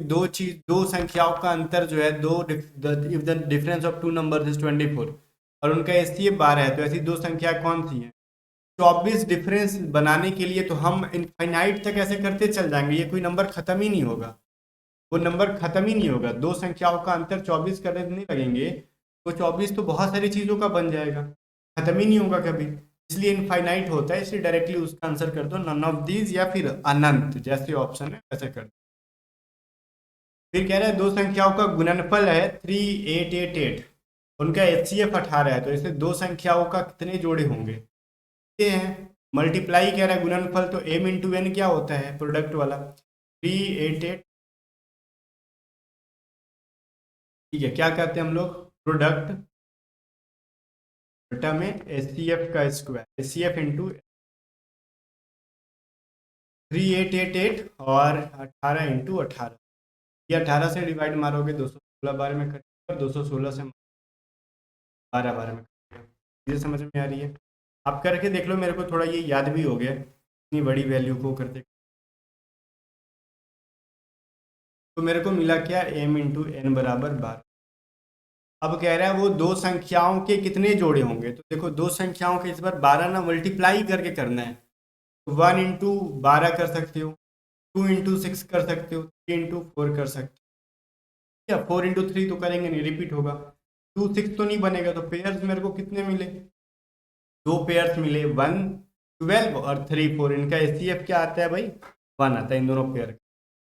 A: दो संख्याओं का अंतर जो है if the difference of two numbers is 24 और उनका एचसीएफ 12 है, तो ऐसी दो संख्या कौन सी है? 24 डिफरेंस बनाने के लिए तो हम इनफाइनाइट तक ऐसे करते चल जाएंगे, ये कोई नंबर खत्म ही नहीं होगा, वो नंबर खत्म ही नहीं होगा। दो संख्याओं का अंतर 24 करने नहीं लगेंगे, तो 24 तो बहुत सारी चीज़ों का बन जाएगा, खत्म ही नहीं होगा कभी, इसलिए इनफाइनाइट होता है। इसलिए डायरेक्टली उसका आंसर कर दो नन ऑफ दीज, या फिर अनंत, जैसे ऑप्शन है वैसे कर दो। फिर कह रहा है दो संख्याओं का गुणनफल है 3888, उनका एचसीएफ 18 है, तो इसे दो संख्याओं का कितने जोड़े होंगे, ये हैं मल्टीप्लाई कह रहा है गुणनफल, तो m इंटू एन क्या होता है, प्रोडक्ट वाला 388। ठीक है, क्या कहते हैं हम लोग, प्रोडक्ट बटा में एचसीएफ का स्क्वायर, एचसीएफ इंटू 3888 और 18 इंटू 18, ये 18 से डिवाइड मारोगे 216 बार में कटेगा, 216 से 12 बार में कटेगा। ये समझ में आ रही है? आप करके देख लो, मेरे को थोड़ा ये याद भी हो गया इतनी बड़ी वैल्यू को करते। तो मेरे को मिला क्या, m इंटू एन बराबर 12। अब कह रहा है वो दो संख्याओं के कितने जोड़े होंगे, तो देखो दो संख्याओं के इस बार 12 ना मल्टीप्लाई करके करना है, तो 1 इंटू 12 कर सकते हो, 2 इंटू 6 कर सकते हो, 3 इंटू 4 कर सकते हो, या 4 इंटू 3 तो करेंगे नहीं, रिपीट होगा, 2 6 तो नहीं बनेगा। तो पेयर्स मेरे को कितने मिले, दो पेयर्स मिले, 1 12 और 3 4, इनका एचसीएफ क्या आता है भाई, 1 आता है इन दोनों पेयर।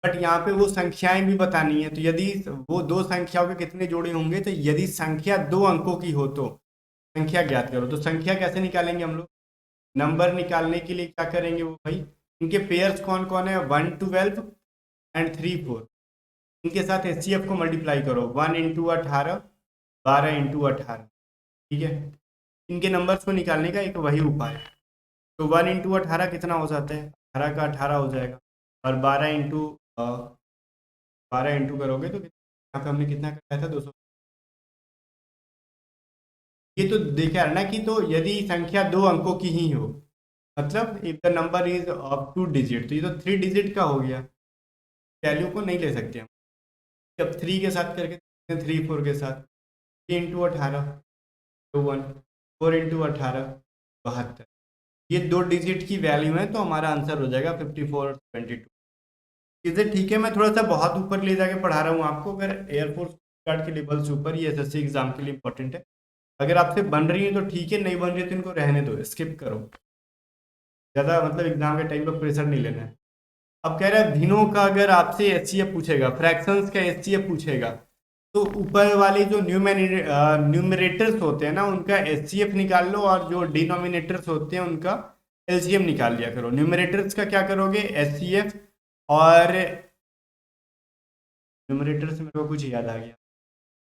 A: बट यहाँ पे वो संख्याएं भी बतानी है, तो यदि वो दो संख्याओं के कितने जोड़े होंगे, तो यदि संख्या 2 अंकों की हो तो संख्या ज्ञात करो। तो संख्या कैसे निकालेंगे हम लोग, नंबर निकालने के लिए क्या करेंगे वो भाई, इनके पेयर्स कौन कौन है, 1 12 एंड 3 4, इनके साथ एचसीएफ को मल्टीप्लाई करो, 1 इंटू 18, 12 इंटू 18। ठीक है, इनके नंबर्स को निकालने का एक वही उपाय है। तो 1 इंटू 18 कितना हो जाता है, 18 का 18 हो जाएगा, और 12 इंटू करोगे तो यहाँ पे हमने कितना कराया था, 200। ये तो देखा है ना कि, तो यदि संख्या 2 अंकों की ही हो, मतलब if the number is of 2 digit, तो ये तो 3 डिजिट का हो गया, वैल्यू को नहीं ले सकते हम। जब 3 के साथ करके 3 4 के साथ 3 इंटू 18, वन 4 × 18 72। ये 2 डिजिट की वैल्यू है, तो हमारा आंसर हो जाएगा 54/22। चीज़ें ठीक है, मैं थोड़ा सा बहुत ऊपर ले जाके पढ़ा रहा हूँ आपको। अगर एयरफोर्स गार्ड के लेवल से ऊपर, ये एसएससी एग्जाम के लिए इंपॉर्टेंट है। अगर आपसे बन रही है तो ठीक है, नहीं बन रही है तो इनको रहने दो, स्किप करो। ज़्यादा मतलब एग्जाम के टाइम पर प्रेशर नहीं लेना है। अब कह रहा है भिन्नों का अगर आपसे एचसीएफ पूछेगा, फ्रैक्शंस का एचसीएफ पूछेगा, तो ऊपर वाले जो न्यूमरेटर्स होते हैं ना, उनका एचसीएफ निकाल लो, और जो डिनोमिनेटर्स होते हैं उनका एलसीएम निकाल लिया करो। न्यूमरेटर्स का क्या करोगे, एचसीएफ, और न्यूमरेटर से मेरे को कुछ याद आ गया,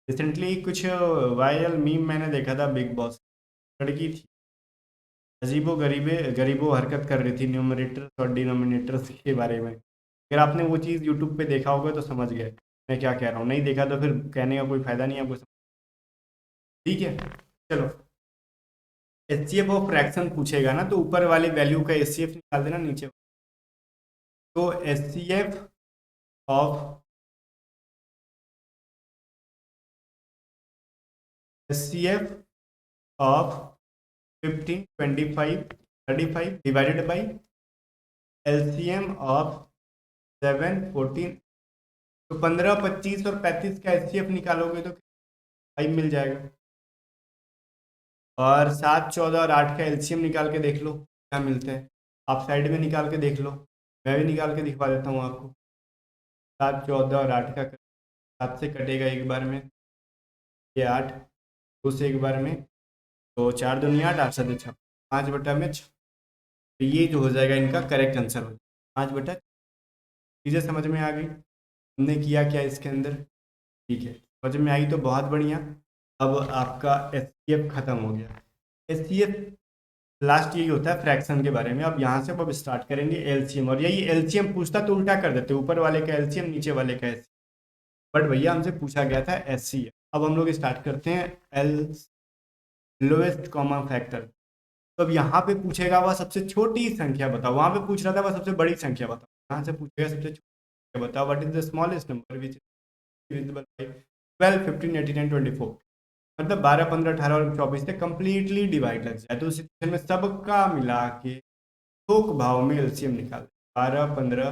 A: रिसेंटली कुछ वायरल मीम मैंने देखा था, बिग बॉस लड़की थी, अजीबो गरीबे गरीबो हरकत कर रही थी न्यूमरेटर्स और डिनोमिनेटर्स के बारे में। अगर आपने वो चीज़ यूट्यूब पे देखा होगा तो समझ गए मैं क्या कह रहा हूँ, नहीं देखा तो फिर कहने का कोई फायदा नहीं है आपको। ठीक है, चलो। एचसीएफ ऑफ फ्रैक्शन पूछेगा ना, तो ऊपर वाले वैल्यू का एचसीएफ निकाल देना नीचे। तो HCF of HCF of 15, 25, 35 divided by LCM of 7, 14। तो 15, 25 और 35 का एचसीएफ निकालोगे तो 5 मिल जाएगा। और 7, 14 और 8 का एलसीएम निकाल के देख लो क्या मिलता है। आप साइड में निकाल के देख लो, मैं भी निकाल के दिखा देता हूँ आपको। 7, 14 और 8 का 7 से कटेगा एक बार में, ये 8, 2 से एक बार में, तो 4 दूनी 8, 8 7 6, 5/6। तो ये जो हो जाएगा इनका करेक्ट आंसर हो जाएगा 5/। चीज़ें समझ में आ गई, हमने किया क्या इसके अंदर। ठीक है, समझ में आई तो बहुत बढ़िया। अब आपका एचसीएफ खत्म हो गया। एचसीएफ लास्ट यही होता है फ्रैक्शन के बारे में। अब यहाँ से अब स्टार्ट करेंगे एलसीएम, और यही एलसीएम पूछता तो उल्टा कर देते, ऊपर वाले का एलसीएम नीचे वाले का एचसीएम, बट भैया हमसे पूछा गया था एचसीएफ। अब हम लोग स्टार्ट करते हैं एल लोएस्ट कॉमन फैक्टर। तो अब यहाँ पे पूछेगा वह सबसे छोटी संख्या बताओ, वहाँ पे पूछ रहा था वह सबसे बड़ी संख्या बताओ, यहाँ से पूछेगा सबसे छोटी संख्या बताओ, what is the smallest number which divisible by 12, 15, 18 and 24। मतलब 12, 15, 18 और 24 से कंप्लीटली डिवाइड लग जाए, तो उस सिचुएशन में सबका मिला के थोक भाव में एलसीएम निकाल। 12, 15,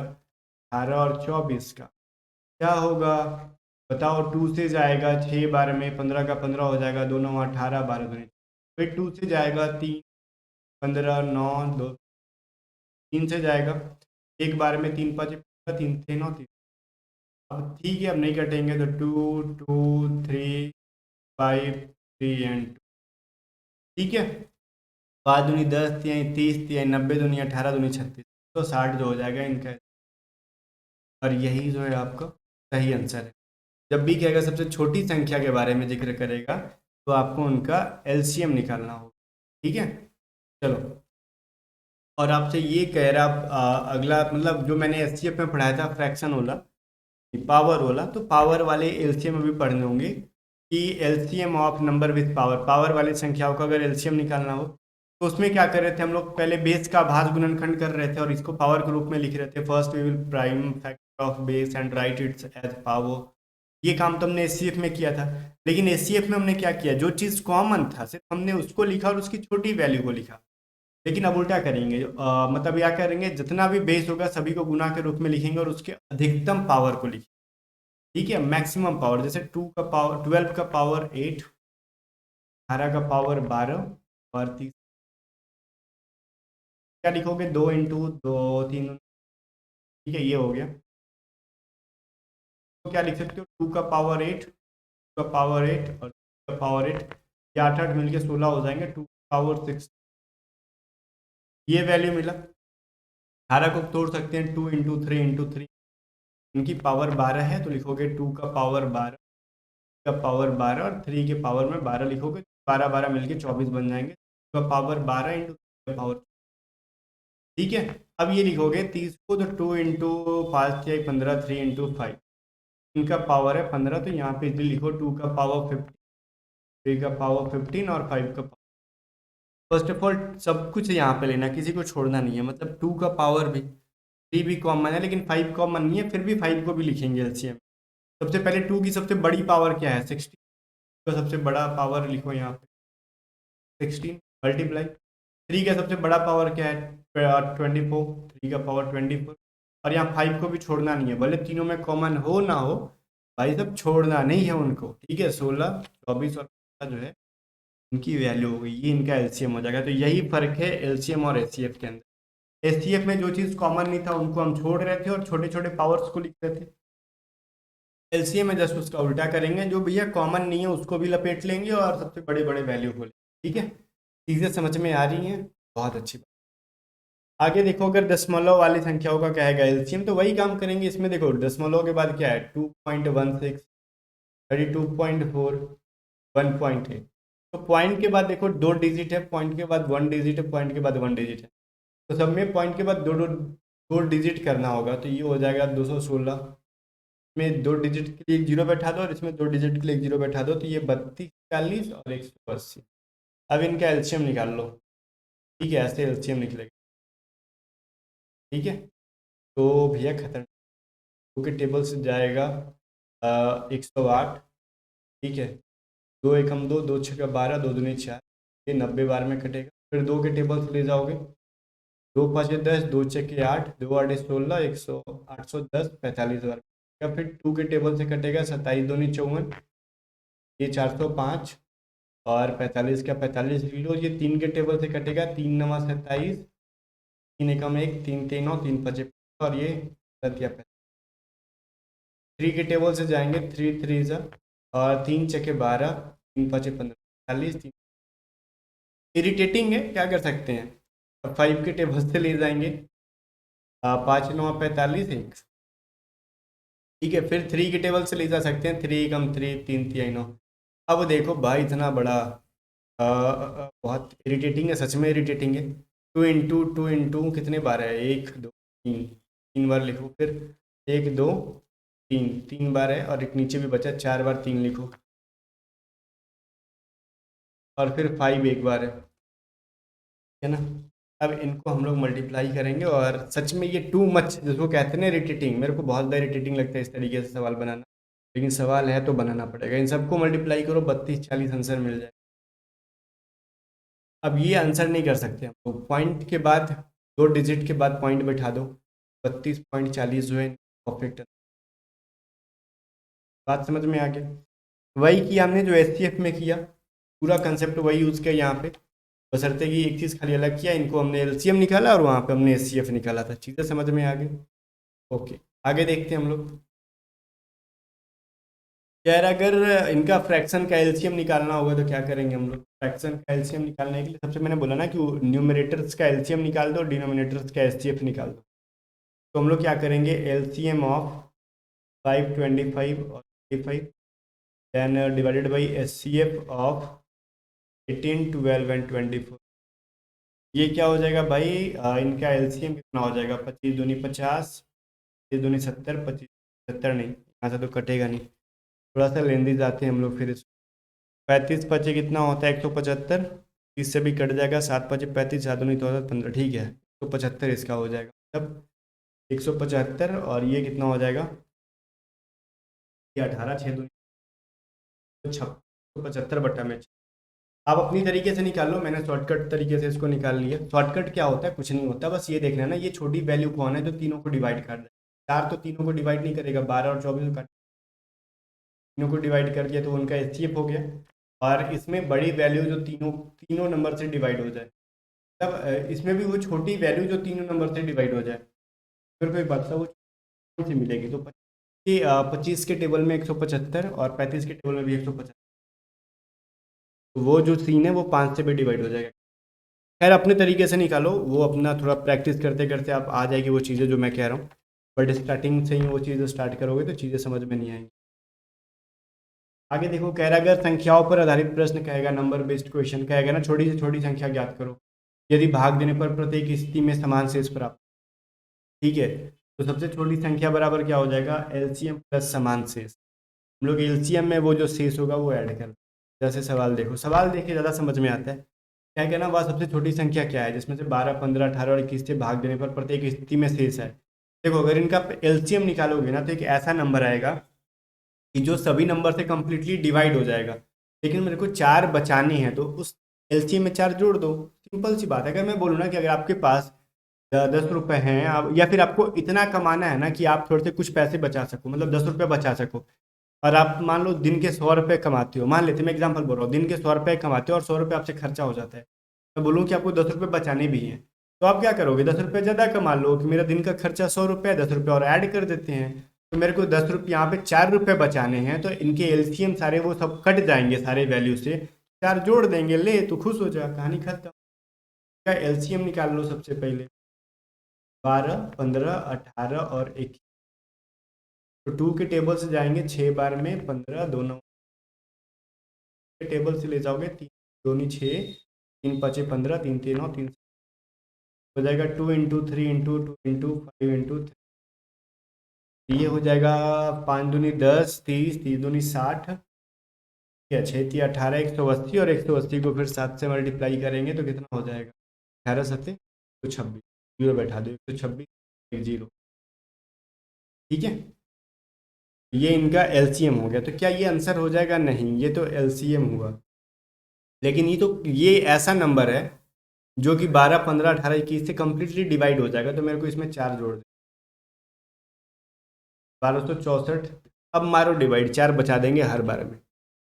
A: 18 और 24 का क्या होगा बताओ। 2 से जाएगा 6 बार में, 15 का 15 हो जाएगा, 2 9 18, 12 दूनी। फिर 2 से जाएगा 3, 15, 9 2, 3 से जाएगा एक बार में, 3 5 3 3 9 3। अब ठीक है, अब नहीं कटेंगे तो 2 2 3 5 3 एंड 2। ठीक है, 5 दूनी 10, 3 30, 3 90, दूनी 18, दूनी 36, तो 60 जो हो जाएगा इनका। और यही जो है आपका सही आंसर है। जब भी कहेगा सबसे छोटी संख्या के बारे में जिक्र करेगा, तो आपको उनका एलसीएम निकालना होगा। ठीक है, चलो। और आपसे ये कह रहा अगला, मतलब जो मैंने एचसीएफ में पढ़ाया था फ्रैक्शन वाला, पावर वाला, तो पावर वाले एलसीएम अभी पढ़ने होंगे कि LCM of number with power, power वाली संख्याओं का अगर एलसीएम निकालना हो, तो उसमें क्या कर रहे थे हम लोग, पहले बेस का भाज्य गुणनखंड कर रहे थे और इसको पावर के रूप में लिख रहे थे। First we will prime factor of base and write its as power. ये काम तो हमने एचसीएफ में किया था, लेकिन एचसीएफ में हमने क्या किया, जो चीज़ कॉमन था सिर्फ हमने उसको लिखा और उसकी छोटी वैल्यू को लिखा। लेकिन अब उल्टा करेंगे, मतलब क्या करेंगे, जितना भी बेस होगा सभी को गुना के रूप में लिखेंगे और उसके अधिकतम पावर को लिखेंगे। ठीक है, मैक्सिमम पावर, जैसे 2 का पावर 12 का पावर 8, 18 का पावर 12 और 30 क्या लिखोगे, 2 इंटू 2 3। ठीक है, ये हो गया। तो क्या लिख सकते हो, 2 का पावर 8, 2 का पावर 8 और 2 का पावर 8, ये 8 8 मिलके 16 हो जाएंगे, 2 का पावर 6। ये वैल्यू मिला। 18 को तोड़ सकते हैं, 2 इंटू 3 इंटू 3, इनकी पावर 12 है, तो लिखोगे 2 का पावर 12 का पावर 12 और 3 के पावर में 12 लिखोगे, 12 12 मिलके 24 बन जाएंगे। 2 का पावर 12 इंटू पावर। ठीक है, अब ये लिखोगे 30 को, तो 2 इंटू 5 6 15, 3 इंटू 5, इनका पावर है 15, तो यहाँ पे इसलिए लिखो 2 का पावर 15, 3 का पावर 15 और 5 का पावर। फर्स्ट ऑफ ऑल सब कुछ यहाँ पे लेना, किसी को छोड़ना नहीं है, मतलब 2 का पावर भी, 3 भी कॉमन है लेकिन 5 कॉमन नहीं है, फिर भी 5 को भी लिखेंगे एलसीएम। सबसे पहले 2 की सबसे बड़ी पावर क्या है, 60, का सबसे बड़ा पावर लिखो यहाँ पे। 16 मल्टीप्लाई 3 का सबसे बड़ा पावर क्या है 24, 3 का पावर 24, और यहाँ 5 को भी छोड़ना नहीं है, भले तीनों में कॉमन हो ना हो, भाई सब छोड़ना नहीं है उनको, ठीक है। 16, 24 और 15 जो है इनकी वैल्यू हो गई, ये इनका एलसीएम हो जाएगा। तो यही फर्क है एलसीएम और एचसीएफ के अंदर। एचसीएफ में जो चीज़ कॉमन नहीं था उनको हम छोड़ रहे थे और छोटे छोटे पावर्स को लिख रहे थे। एलसीएम में जस्ट उसका उल्टा करेंगे, जो भैया कॉमन नहीं है उसको भी लपेट लेंगे और सबसे बड़े बड़े वैल्यू को लेंगे, ठीक है। चीज़ें समझ में आ रही हैं, बहुत अच्छी बात। आगे देखो, अगर दशमलव वाली संख्याओं का कहेगा एलसीएम तो वही काम करेंगे। इसमें देखो दशमलव के बाद क्या है 2.16, 32.4, 1.8। तो पॉइंट के बाद देखो 2 डिजिट है, पॉइंट के बाद 1 डिजिट है, पॉइंट के बाद 1 डिजिट है। तो सब में पॉइंट के बाद दो डिजिट करना होगा, तो ये हो जाएगा 216 में 2 डिजिट के लिए एक जीरो बैठा दो और इसमें 2 डिजिट के लिए एक जीरो बैठा दो, तो ये 32, 40 और 180। अब इनका एलसीएम निकाल लो, ठीक है, ऐसे एलसीएम निकलेगा, ठीक है। तो भैया खतरनाक, दो के टेबल से जाएगा 108, ठीक है। 2 एकम 2, 2 छक्का 12, 2 दूनी 4, ये 90 बार में कटेगा। फिर 2 के टेबल से ले जाओगे, 2 5 10, 2 छक्के 8, 2 8 16, 810, 45 बार का। फिर 2 के टेबल से कटेगा 27 दूनी 54, ये 405 और 45 का 45 किलो। ये 3 के टेबल से कटेगा 3 9 27, 3 एकम 1, 3 3 3 5 और ये 3 के टेबल से जाएंगे 3 3 सा और 3 छक्के 12, 3 5 15, 40। इरिटेटिंग है, क्या कर सकते हैं। अब 5 के टेबल से ले जाएंगे 5 9 45, 1, ठीक है। फिर 3 के टेबल से ले जा सकते हैं 3 कम 3, 3 3 9। अब देखो भाई इतना बड़ा बहुत इरिटेटिंग है, सच में इरिटेटिंग है। 2 इंटू कितने बार है, 1 2 3, 3 बार लिखो। फिर 1 2 3, 3 बार है और एक नीचे भी बचा 4 बार 3 लिखो। और फिर 5 एक बार है ना। अब इनको हम लोग मल्टीप्लाई करेंगे और सच में ये टू मच जिसको कहते हैं ना इरिटेटिंग, मेरे को बहुत ज़्यादा इरिटेटिंग लगता है इस तरीके से सवाल बनाना, लेकिन सवाल है तो बनाना पड़ेगा। इन सबको मल्टीप्लाई करो 32 40 आंसर मिल जाए। अब ये आंसर नहीं कर सकते हम तो पॉइंट के बाद 2 डिजिट के बाद पॉइंट बैठा दो, 32.40 जो है परफेक्ट। बात समझ में आ गया। वही किया हमने जो एचसीएफ में किया, पूरा कंसेप्ट वही यूज़ किया यहाँ पे, बशर्ते कि एक चीज़ खाली अलग किया, इनको हमने एलसीएम निकाला और वहाँ पे हमने एचसीएफ निकाला था। चीज़ें समझ में आ गई। ओके, आगे देखते हैं हम लोग। यार अगर इनका फ्रैक्शन का एलसीएम निकालना होगा तो क्या करेंगे हम लोग। फ्रैक्शन का एलसीएम निकालने के लिए सबसे मैंने बोला ना कि न्यूमरेटर्स का एलसीएम निकाल दो, डिनोमिनेटर्स का एचसीएफ निकाल दो। तो हम लोग क्या करेंगे, एलसीएम ऑफ 525 और 25 then divided by HCF of 18 12 and 24। ये क्या हो जाएगा भाई, इनका एलसीएम कितना हो जाएगा, 25 दूनी 50, 25 दूनी 70, 25 70 नहीं, यहाँ से तो कटेगा नहीं, थोड़ा सा लेंदी जाते हैं हम लोग। फिर 35 पचे कितना होता है 175, 30 से भी कट जाएगा, 7 पचे 35, 7 दूनी 15, ठीक है 175 इसका हो जाएगा। मतलब 175 और ये कितना हो जाएगा, ये 18, 6 दूनी 175 बट्टा में। आप अपनी तरीके से निकाल लो, मैंने शॉर्टकट तरीके से इसको निकाल लिया। शॉर्टकट क्या होता है, कुछ नहीं होता, बस ये देखना है ना ये छोटी वैल्यू कौन है जो तीनों को डिवाइड कर दे। 4 तो तीनों को डिवाइड नहीं करेगा, 12 और 24 का तीनों को डिवाइड कर दिया तो उनका एचसीएफ हो गया। और इसमें बड़ी वैल्यू जो तीनों तीनों नंबर से डिवाइड हो जाए, तब इसमें भी वो छोटी वैल्यू जो तीनों नंबर से डिवाइड हो जाए, फिर कोई बात वो कौन सी मिलेगी। तो 25 के टेबल में 175 और 35 के टेबल में भी 175, तो वो जो सीन है वो 5 से भी डिवाइड हो जाएगा। खैर अपने तरीके से निकालो, वो अपना थोड़ा प्रैक्टिस करते करते आप आ जाएगी वो चीज़ें जो मैं कह रहा हूँ, बट स्टार्टिंग से ही वो चीज़ें स्टार्ट करोगे तो चीज़ें समझ में नहीं आएंगी। आगे देखो, कह रहा अगर संख्याओं पर आधारित प्रश्न कहेगा, नंबर बेस्ड क्वेश्चन कहेगा ना, छोटी से छोटी संख्या ज्ञात करो यदि भाग देने पर प्रत्येक स्थिति में समान शेष प्राप्त, ठीक है। तो सबसे छोटी संख्या बराबर क्या हो जाएगा, एलसीएम प्लस समान शेष। हम लोग एलसीएम में वो जो शेष होगा वो ऐड कर, जैसे सवाल देखो, सवाल देखिए ज़्यादा समझ में आता है। क्या कहना, वह सबसे छोटी संख्या क्या है जिसमें से 12 15 18 और 21 से भाग देने पर प्रत्येक स्थिति में शेष है। देखो अगर इनका एलसीएम निकालोगे ना तो एक ऐसा नंबर आएगा कि जो सभी नंबर से कम्प्लीटली डिवाइड हो जाएगा, लेकिन मेरे को 4 बचाने हैं तो उस एलसीएम में 4 जोड़ दो, सिंपल सी बात है। अगर मैं बोलूँ ना कि अगर आपके पास 10 रुपए हैं आप, या फिर आपको इतना कमाना है ना कि आप थोड़े से कुछ पैसे बचा सको, मतलब 10 रुपये बचा सको, और आप मान लो दिन के 100 रुपये कमाते हो, मान लेते मैं एग्जांपल बोल रहा हूँ, दिन के 100 रुपये कमाते हो और 100 रुपये आपसे खर्चा हो जाता है, मैं बोलूँ कि आपको 10 रुपये बचाने भी हैं, तो आप क्या करोगे, 10 रुपये ज़्यादा कमा लो कि मेरा दिन का खर्चा 100 रुपये है, 10 रुपये और ऐड कर देते हैं, तो मेरे को 10 रुपये यहाँ पे 4 रुपये बचाने हैं, तो इनके एलसीएम सारे वो सब कट जाएंगे सारे वैल्यू से, 4 जोड़ देंगे, ले तो खुश हो जा, कहानी खत्म। का एलसीएम निकाल लो सबसे पहले, 12, 15, 18 और 21, तो 2 के टेबल से जाएंगे 6 बार में 15, दोनों के टेबल से ले जाओगे 3 दूनी 6, 3 पचे 15, 3 3 9 3 हो जाएगा 2 इंटू 3 इंटू 2 इंटू 5 इंटू, ये हो जाएगा 5 दूनी 10, 30, 30 दूनी 60, या 6 3 18, 180, और 180 को फिर 7 से मल्टीप्लाई करेंगे तो कितना हो जाएगा, 18 7 तो 26, जीरो बैठा दो, 126 एक जीरो, ठीक है। ये इनका एलसीएम हो गया, तो क्या ये आंसर हो जाएगा, नहीं, ये तो एलसीएम हुआ, लेकिन ये ऐसा नंबर है जो कि 12 15 18 21 से कम्प्लीटली डिवाइड हो जाएगा, तो मेरे को इसमें 4 जोड़ दे, 1264। अब मारो डिवाइड, 4 बचा देंगे हर बार में,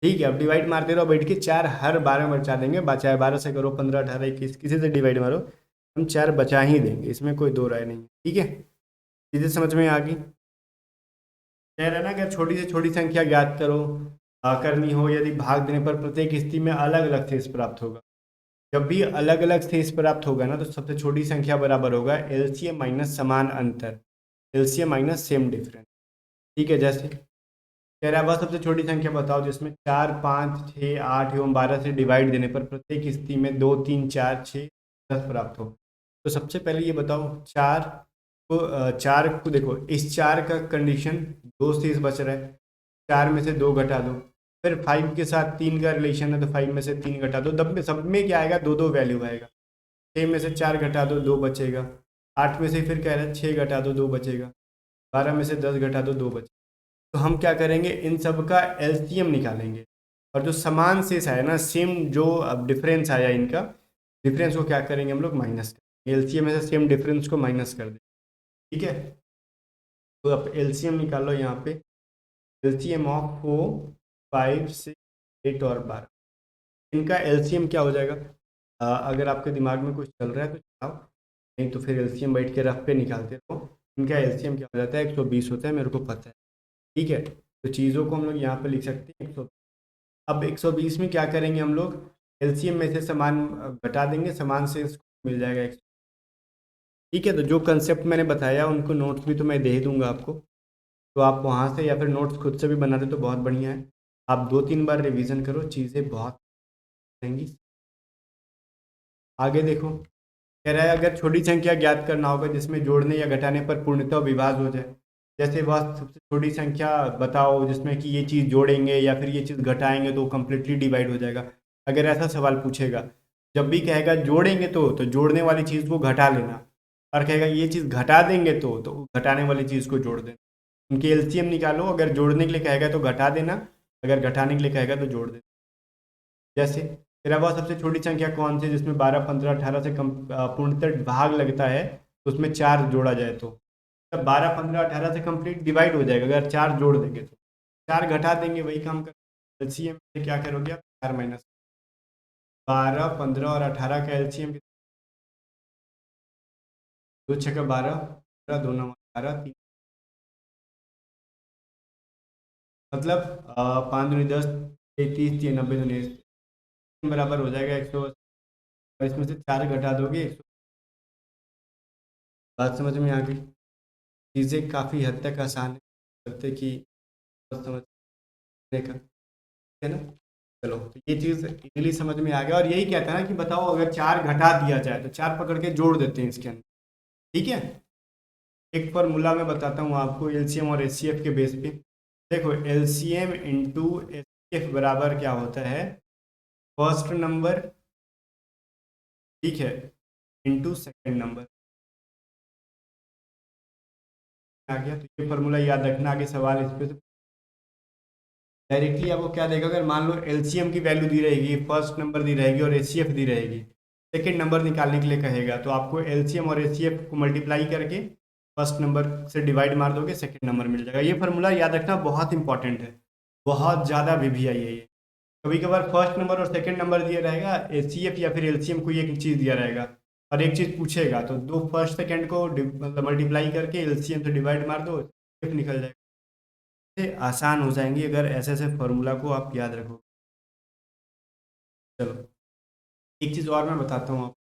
A: ठीक है, अब डिवाइड मारते रहो बैठ के, 4 हर 12 में बचा देंगे, बचाए 12 से करो 15 18 21, किसी से डिवाइड मारो, हम 4 बचा ही देंगे, इसमें कोई दो राय नहीं है, ठीक है। चीज़ें समझ में आ गई। कह रहे हैं ना कि छोटी से छोटी संख्या ज्ञात करो, करनी हो, यदि भाग देने पर प्रत्येक स्थिति में अलग अलग शेष प्राप्त होगा, जब भी अलग अलग शेष प्राप्त होगा ना, तो सबसे छोटी संख्या बराबर होगा एलसीएम माइनस समान अंतर, एलसीएम माइनस सेम डिफरेंस, ठीक है। जैसे कह रहा है वह सबसे छोटी संख्या बताओ जिसमें 4 5 6 8 एवं 12 से डिवाइड देने पर प्रत्येक स्थिति में 2 3 4 6 10 प्राप्त हो। तो सबसे पहले ये बताओ, 4 को देखो, इस 4 का कंडीशन 2 शेष बच रहा है, 4 में से 2 घटा दो, फिर 5 के साथ 3 का रिलेशन है तो 5 में से 3 घटा दो, सब में क्या आएगा, दो दो वैल्यू आएगा, 6 में से 4 घटा दो 2 बचेगा, 8 में से फिर कह रहा है 6 घटा दो 2 बचेगा, 12 में से 10 घटा दो 2 बचेगा। तो हम क्या करेंगे, इन सब का एलसीएम निकालेंगे, और जो समान शेष आया ना, सेम जो अब डिफरेंस आया इनका, डिफरेंस को क्या करेंगे हम लोग, माइनस करेंगे, एलसीएम में से सेम डिफरेंस को माइनस कर देंगे, ठीक है। तो अब एलसीएम निकाल लो यहाँ पे, एलसीएम ऑफ 4 5 6 8 और 12, इनका एलसीएम क्या हो जाएगा, अगर आपके दिमाग में कुछ चल रहा है तो चलाओ, नहीं तो फिर एलसीएम बैठ के रफ पे निकालते रहो। इनका एलसीएम क्या हो जाता है, 120 होता है, मेरे को पता है, ठीक है। तो चीज़ों को हम लोग यहाँ पे लिख सकते हैं 100। अब 120 में क्या करेंगे हम लोग, एलसीएम में से समान घटा देंगे, समान से इसको मिल जाएगा 100, ठीक है। तो जो कंसेप्ट मैंने बताया उनको नोट्स भी तो मैं दे ही दूंगा आपको, तो आप वहाँ से या फिर नोट्स खुद से भी बना दे तो बहुत बढ़िया है। आप 2 3 बार रिवीजन करो, चीज़ें बहुत रहेंगी। आगे देखो, कह रहा है अगर छोटी संख्या ज्ञात करना होगा जिसमें जोड़ने या घटाने पर पूर्णतः विभाज्य हो जाए, जैसे वह सबसे छोटी संख्या बताओ जिसमें कि ये चीज़ जोड़ेंगे या फिर ये चीज़ घटाएंगे तो कम्प्लीटली डिवाइड हो जाएगा, अगर ऐसा सवाल पूछेगा, जब भी कहेगा जोड़ेंगे तो जोड़ने वाली चीज़ को घटा लेना, और कहेगा ये चीज़ घटा देंगे तो घटाने वाली चीज़ को जोड़ देना, उनकी एलसीएम निकालो, अगर जोड़ने के लिए कहेगा तो घटा देना, अगर घटाने के लिए कहेगा तो जोड़ देना। जैसे तेरा वह सबसे छोटी संख्या कौन सी जिसमें 12 15 18 से कम पूर्णतः भाग लगता है, तो उसमें 4 जोड़ा जाए तो, तब 12 15 18 से कंप्लीट डिवाइड हो जाएगा, अगर 4 जोड़ देंगे तो, 4 घटा देंगे वही काम कर, एलसीएम में क्या करोगे आप, 4 माइनस 12 15 और 18 का एलसीएम, दो छः का 12 15 दोनों 18 3, मतलब 5 दूनी 10 30 3 90 दूनी बराबर हो जाएगा 100, और इसमें से 4 घटा दोगे 100। बात समझ में आ गई, चीज़ें काफ़ी हद तक आसान है, करते कि बस समझने का, है ना। चलो, तो ये चीज़ इजीली समझ में आ गया, और यही कहता है ना कि बताओ अगर 4 घटा दिया जाए तो 4 पकड़ के जोड़ देते हैं इसके अंदर, ठीक है। एक फॉर्मूला मैं बताता हूँ आपको एलसीएम और एचसीएफ के बेस पे। देखो, एलसीएम इंटू एचसीएफ बराबर क्या होता है, फर्स्ट नंबर, ठीक है, इंटू सेकेंड नंबर, आ गया। तो ये फॉर्मूला याद रखना, आगे सवाल इस पे डायरेक्टली आपको क्या देगा, अगर मान लो एलसीएम की वैल्यू दी रहेगी, फर्स्ट नंबर दी रहेगी और एचसीएफ दी रहेगी, सेकेंड नंबर निकालने के लिए कहेगा, तो आपको एलसीएम और एचसीएफ को मल्टीप्लाई करके फर्स्ट नंबर से डिवाइड मार दोगे, सेकेंड नंबर मिल जाएगा। ये फार्मूला याद रखना बहुत इंपॉर्टेंट है, बहुत ज़्यादा वीवीआई है ये। कभी कभार फर्स्ट नंबर और सेकेंड नंबर दिया रहेगा, एचसीएफ या फिर एलसीएम कोई एक चीज़ दिया रहेगा और एक चीज़ पूछेगा, तो दो फर्स्ट सेकेंड को मतलब मल्टीप्लाई करके एलसीएम से डिवाइड मार दो, एफ निकल जाएगा। ये आसान हो जाएंगी अगर ऐसे ऐसे फार्मूला को आप याद रखो। चलो एक चीज़ और मैं बताता हूँ आप,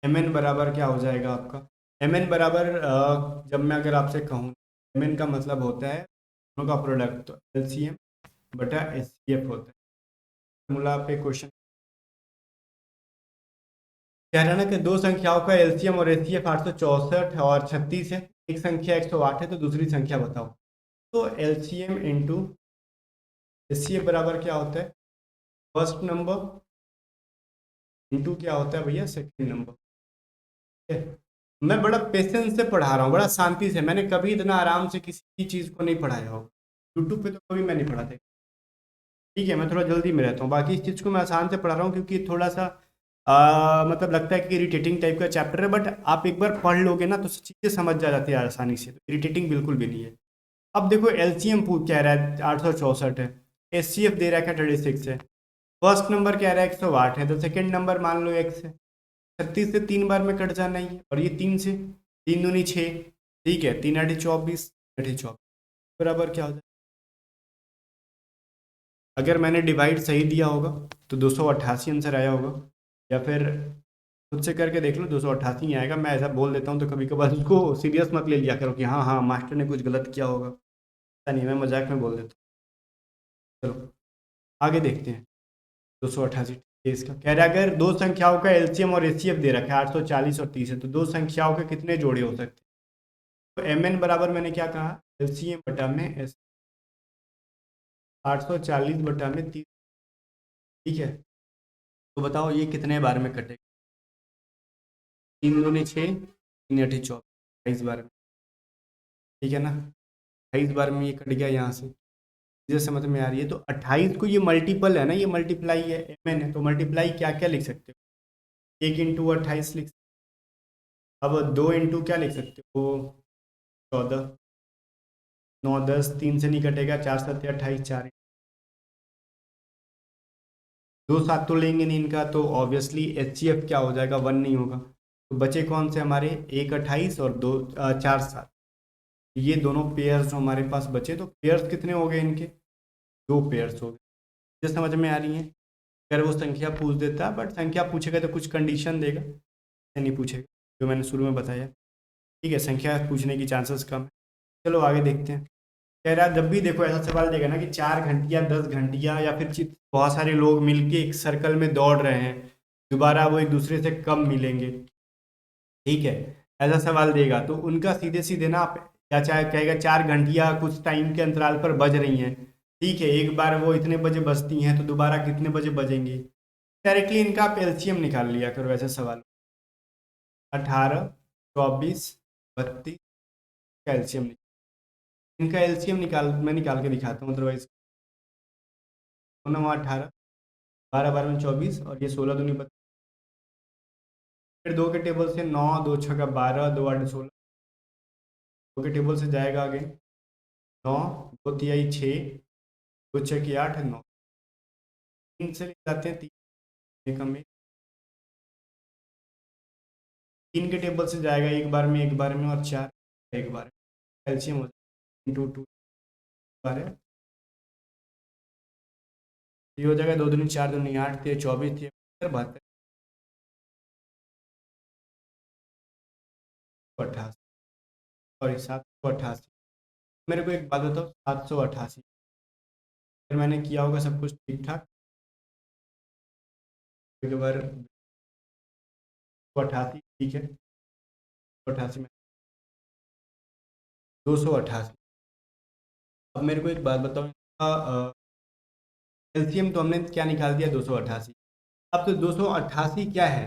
A: एम एन बराबर क्या हो जाएगा आपका, एम एन बराबर जब मैं अगर आपसे कहूँ, एम एन का मतलब होता है दोनों का प्रोडक्ट, तो एल सी एम बटा एच सी एफ होता है। फार्मूला पे क्वेश्चन कह रहा है ना कि दो संख्याओं का एलसीएम और एचसीएफ 864 और 36 है, एक संख्या 108 है, तो दूसरी संख्या बताओ। तो एलसीएम इंटू एचसीएफ बराबर क्या होता है, फर्स्ट नंबर इंटू क्या होता है भैया, सेकंड नंबर। ठीक है, मैं बड़ा पेशेंस से पढ़ा रहा हूँ, बड़ा शांति से, मैंने कभी इतना आराम से किसी भी चीज़ को नहीं पढ़ाया हो, यूट्यूब पे तो कभी मैं नहीं पढ़ाता। ठीक है, मैं थोड़ा जल्दी में रहता हूँ, बाकी इस चीज़ को मैं आसान से पढ़ा रहा हूँ क्योंकि थोड़ा सा मतलब लगता है कि इरिटेटिंग टाइप का चैप्टर है, बट आप एक बार पढ़ लोगे ना तो चीज़ें समझ जा जाती है आसानी से, तो इरिटेटिंग बिल्कुल भी नहीं है। अब देखो एलसीएम कह रहा है 864 है, एचसीएफ दे रहा है 36 है, फर्स्ट नंबर कह रहा है 108 है, तो सेकंड नंबर मान लो एक्स है। 36 से 3 बार में कट जाना ही है, और ये 3 से, 3 दूनी 6, ठीक है, 3 8 24, 24 बराबर क्या हो जाए, अगर मैंने डिवाइड सही दिया होगा तो 288 आंसर आया होगा, या फिर खुद से करके देख लो 288 ही आएगा। मैं ऐसा बोल देता हूँ तो कभी कभार उसको सीरियस मत ले लिया करो कि हाँ हाँ मास्टर ने कुछ गलत किया होगा, ऐसा नहीं, मैं मजाक में बोल देता हूँ। चलो आगे देखते हैं। 288 इसका कह रहा है अगर दो संख्याओं का एलसीएम और एचसीएफ दे रखा है 840 और 30 है, तो दो संख्याओं के कितने जोड़े हो सकते हैं। तो एम एन बराबर मैंने क्या कहा, एलसीएम बटा में एस, 840 बटा में 30, ठीक है, तो बताओ ये कितने बार में कटेगा, 3 दूनी 6, 3 8 24, 28 बार में, ठीक है ना, 28 बार में ये कट गया यहाँ से, चीज़ें समझ में आ रही है। तो 28 को ये मल्टीपल है ना, ये मल्टीप्लाई है, एम एन है, तो मल्टीप्लाई क्या क्या लिख सकते हो, 1 इंटू 28 लिख सकते हो, अब 2 इंटू क्या लिख सकते हो, 14, 9 10, 3 से नहीं कटेगा, 4 7 28, 4 दो सात तो लेंगे नहीं इनका, तो ऑब्वियसली एच सी एफ क्या हो जाएगा, 1 नहीं होगा, तो बचे कौन से हमारे, 1 28 और 2 4 7, ये दोनों पेयर्स जो हमारे पास बचे, तो पेयर्स कितने हो गए इनके, दो पेयर्स हो गए। ये समझ में आ रही है, अगर वो संख्या पूछ देता, बट संख्या पूछेगा तो कुछ कंडीशन देगा, ऐसे नहीं पूछेगा, जो मैंने शुरू में बताया। ठीक है, संख्या पूछने की चांसेस कम है। चलो आगे देखते हैं। कह रहा है जब भी देखो ऐसा सवाल देगा ना कि 4 घंटिया 10 घंटिया या फिर बहुत सारे लोग मिलके एक सर्कल में दौड़ रहे हैं, दोबारा वो एक दूसरे से कब मिलेंगे, ठीक है, ऐसा सवाल देगा तो उनका सीधे सीधे ना आप, या चाहे कहेगा 4 घंटिया कुछ टाइम के अंतराल पर बज रही हैं, ठीक है, एक बार वो इतने बजे बजती हैं तो दोबारा कितने बजे बजेंगी, डायरेक्टली इनका आप एलसीएम निकाल लिया करो ऐसे सवाल। 18 24 32 का एलसीएम, इनका एलसीएम निकाल, मैं निकाल के दिखाता हूँ, अदरवाइज 9 18, 12 12 में 24 और ये 16 दूनी 32, फिर दो के टेबल से 9 2 6 12 2 8 16, दो के टेबल से जाएगा आगे 9 2 तिहाई 6 2 6 की 8 9, तीन से ले जाते हैं, तीन कम में, तीन के टेबल से जाएगा एक बार में और 4 एक बार में, एलसीएम हो जाएगा इंटू 2 बार है, ये हो जाएगा 2 दूनी 4 दूनी 8 थे 24 थे 72 88, सॉरी 788। मेरे को एक बात बताओ, 788 फिर मैंने किया होगा सब कुछ ठीक ठाक, एक बार 88 ठीक है, 88 में 288। अब मेरे को एक बात बताओ, एलसीएम तो हमने क्या निकाल दिया 288, अब तो 288 क्या है,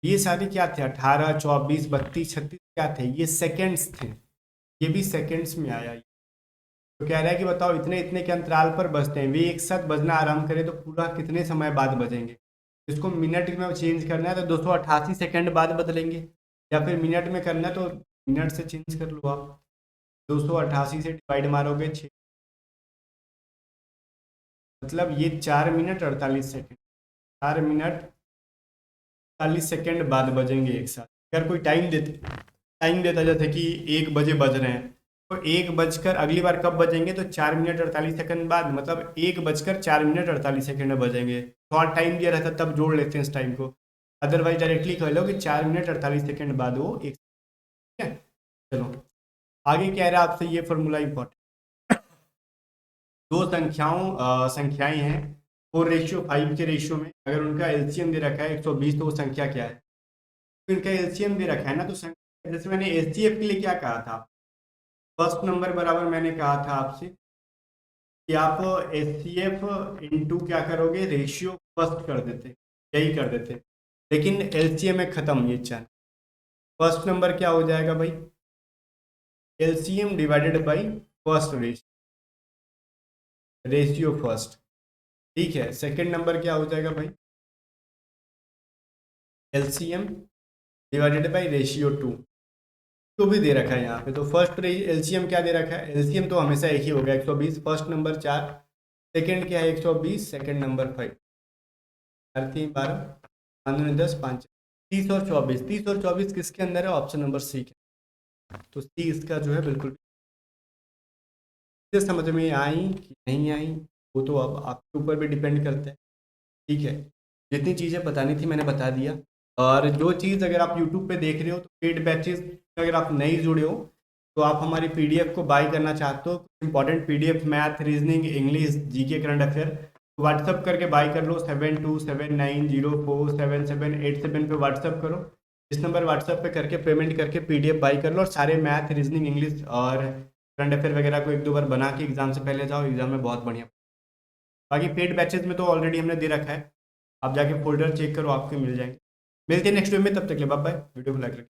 A: ये सारे क्या थे, 18 24 32 36 क्या थे, ये सेकेंड्स थे, ये भी सेकेंड्स में आया, तो कह रहा है कि बताओ इतने इतने के अंतराल पर बजते हैं, वे एक साथ बजना आरंभ करें तो पूरा कितने समय बाद बजेंगे। इसको मिनट में चेंज करना है तो 288 सेकंड बाद बदलेंगे, या फिर मिनट में करना है तो मिनट से चेंज कर लो आप। 288 से डिवाइड मारोगे 6, मतलब ये 4 मिनट 48 सेकंड, 4 मिनट 48 सेकंड बाद बजेंगे एक साथ। अगर कोई टाइम देता जैसे कि 1 बजे बज रहे हैं, तो 1 बजकर अगली बार कब बजेंगे, तो 4 मिनट 48 सेकंड बाद, मतलब 1 बजकर 4 मिनट 48 सेकंड में बजेंगे। थोड़ा टाइम दिया रहता तब जोड़ लेते हैं इस टाइम को, अदरवाइज डायरेक्टली कह लो कि 4 मिनट 48 सेकंड बाद वो एक। ठीक है, चलो आगे कह रहा है आपसे ये फॉर्मूला इंपॉर्टेंट। दो संख्याएं हैं 4:5 के रेशियो में, अगर उनका एलसीएम दे रखा है 120, तो वो संख्या क्या है। तो इनका एलसीएम दे रखा है ना, तो संख्या, जैसे मैंने एचसीएफ के लिए क्या कहा था, फर्स्ट नंबर बराबर मैंने कहा था आपसे कि आप एचसीएफ इंटू क्या करोगे, रेशियो फर्स्ट कर देते, यही कर देते। लेकिन एलसीएम में खत्म ये चार। फर्स्ट नंबर क्या हो जाएगा भाई, LCM divided by first ratio first. ठीक है, सेकंड नंबर क्या हो जाएगा भाई, LCM divided by ratio two. तो भी दे रखा है यहाँ पे, तो फर्स्ट एलसीएम क्या दे रखा है, एलसीएम तो हमेशा एक ही होगा 120, फर्स्ट नंबर 4, सेकंड क्या है 120, सेकंड नंबर 5, 4×3 = 12, 5×9 = 10, 5 30 और 24, 30 और 24 किसके अंदर है, ऑप्शन नंबर सी के। तो सी इसका जो है बिल्कुल समझ में आई कि नहीं आई, वो तो अब आपके ऊपर भी डिपेंड करता है। ठीक है, जितनी चीज़ें बतानी थी मैंने बता दिया। और जो चीज़ अगर आप यूट्यूब पे देख रहे हो तो पेड बैचेस, अगर आप नहीं जुड़े हो तो आप हमारी पीडीएफ को बाय करना चाहते हो, important PDF math reasoning English GK current affair, WhatsApp करके बाय कर लो, 7279047787 पे व्हाट्सअप करो। इस नंबर व्हाट्सअप पे करके पेमेंट करके पीडीएफ बाय कर लो, और सारे मैथ रीजनिंग इंग्लिश और करंट अफेयर वगैरह को 1-2 बार बना के एग्जाम से पहले जाओ, एग्जाम में बहुत बढ़िया। बाकी पेड बैचेज में तो ऑलरेडी हमने दे रखा है, आप जाके फोल्डर चेक करो, आपके मिल जाएंगे। मिलते हैं नेक्स्ट वीडियो में, तब तक के लिए बाय बाय। वीडियो को लाइक रखें।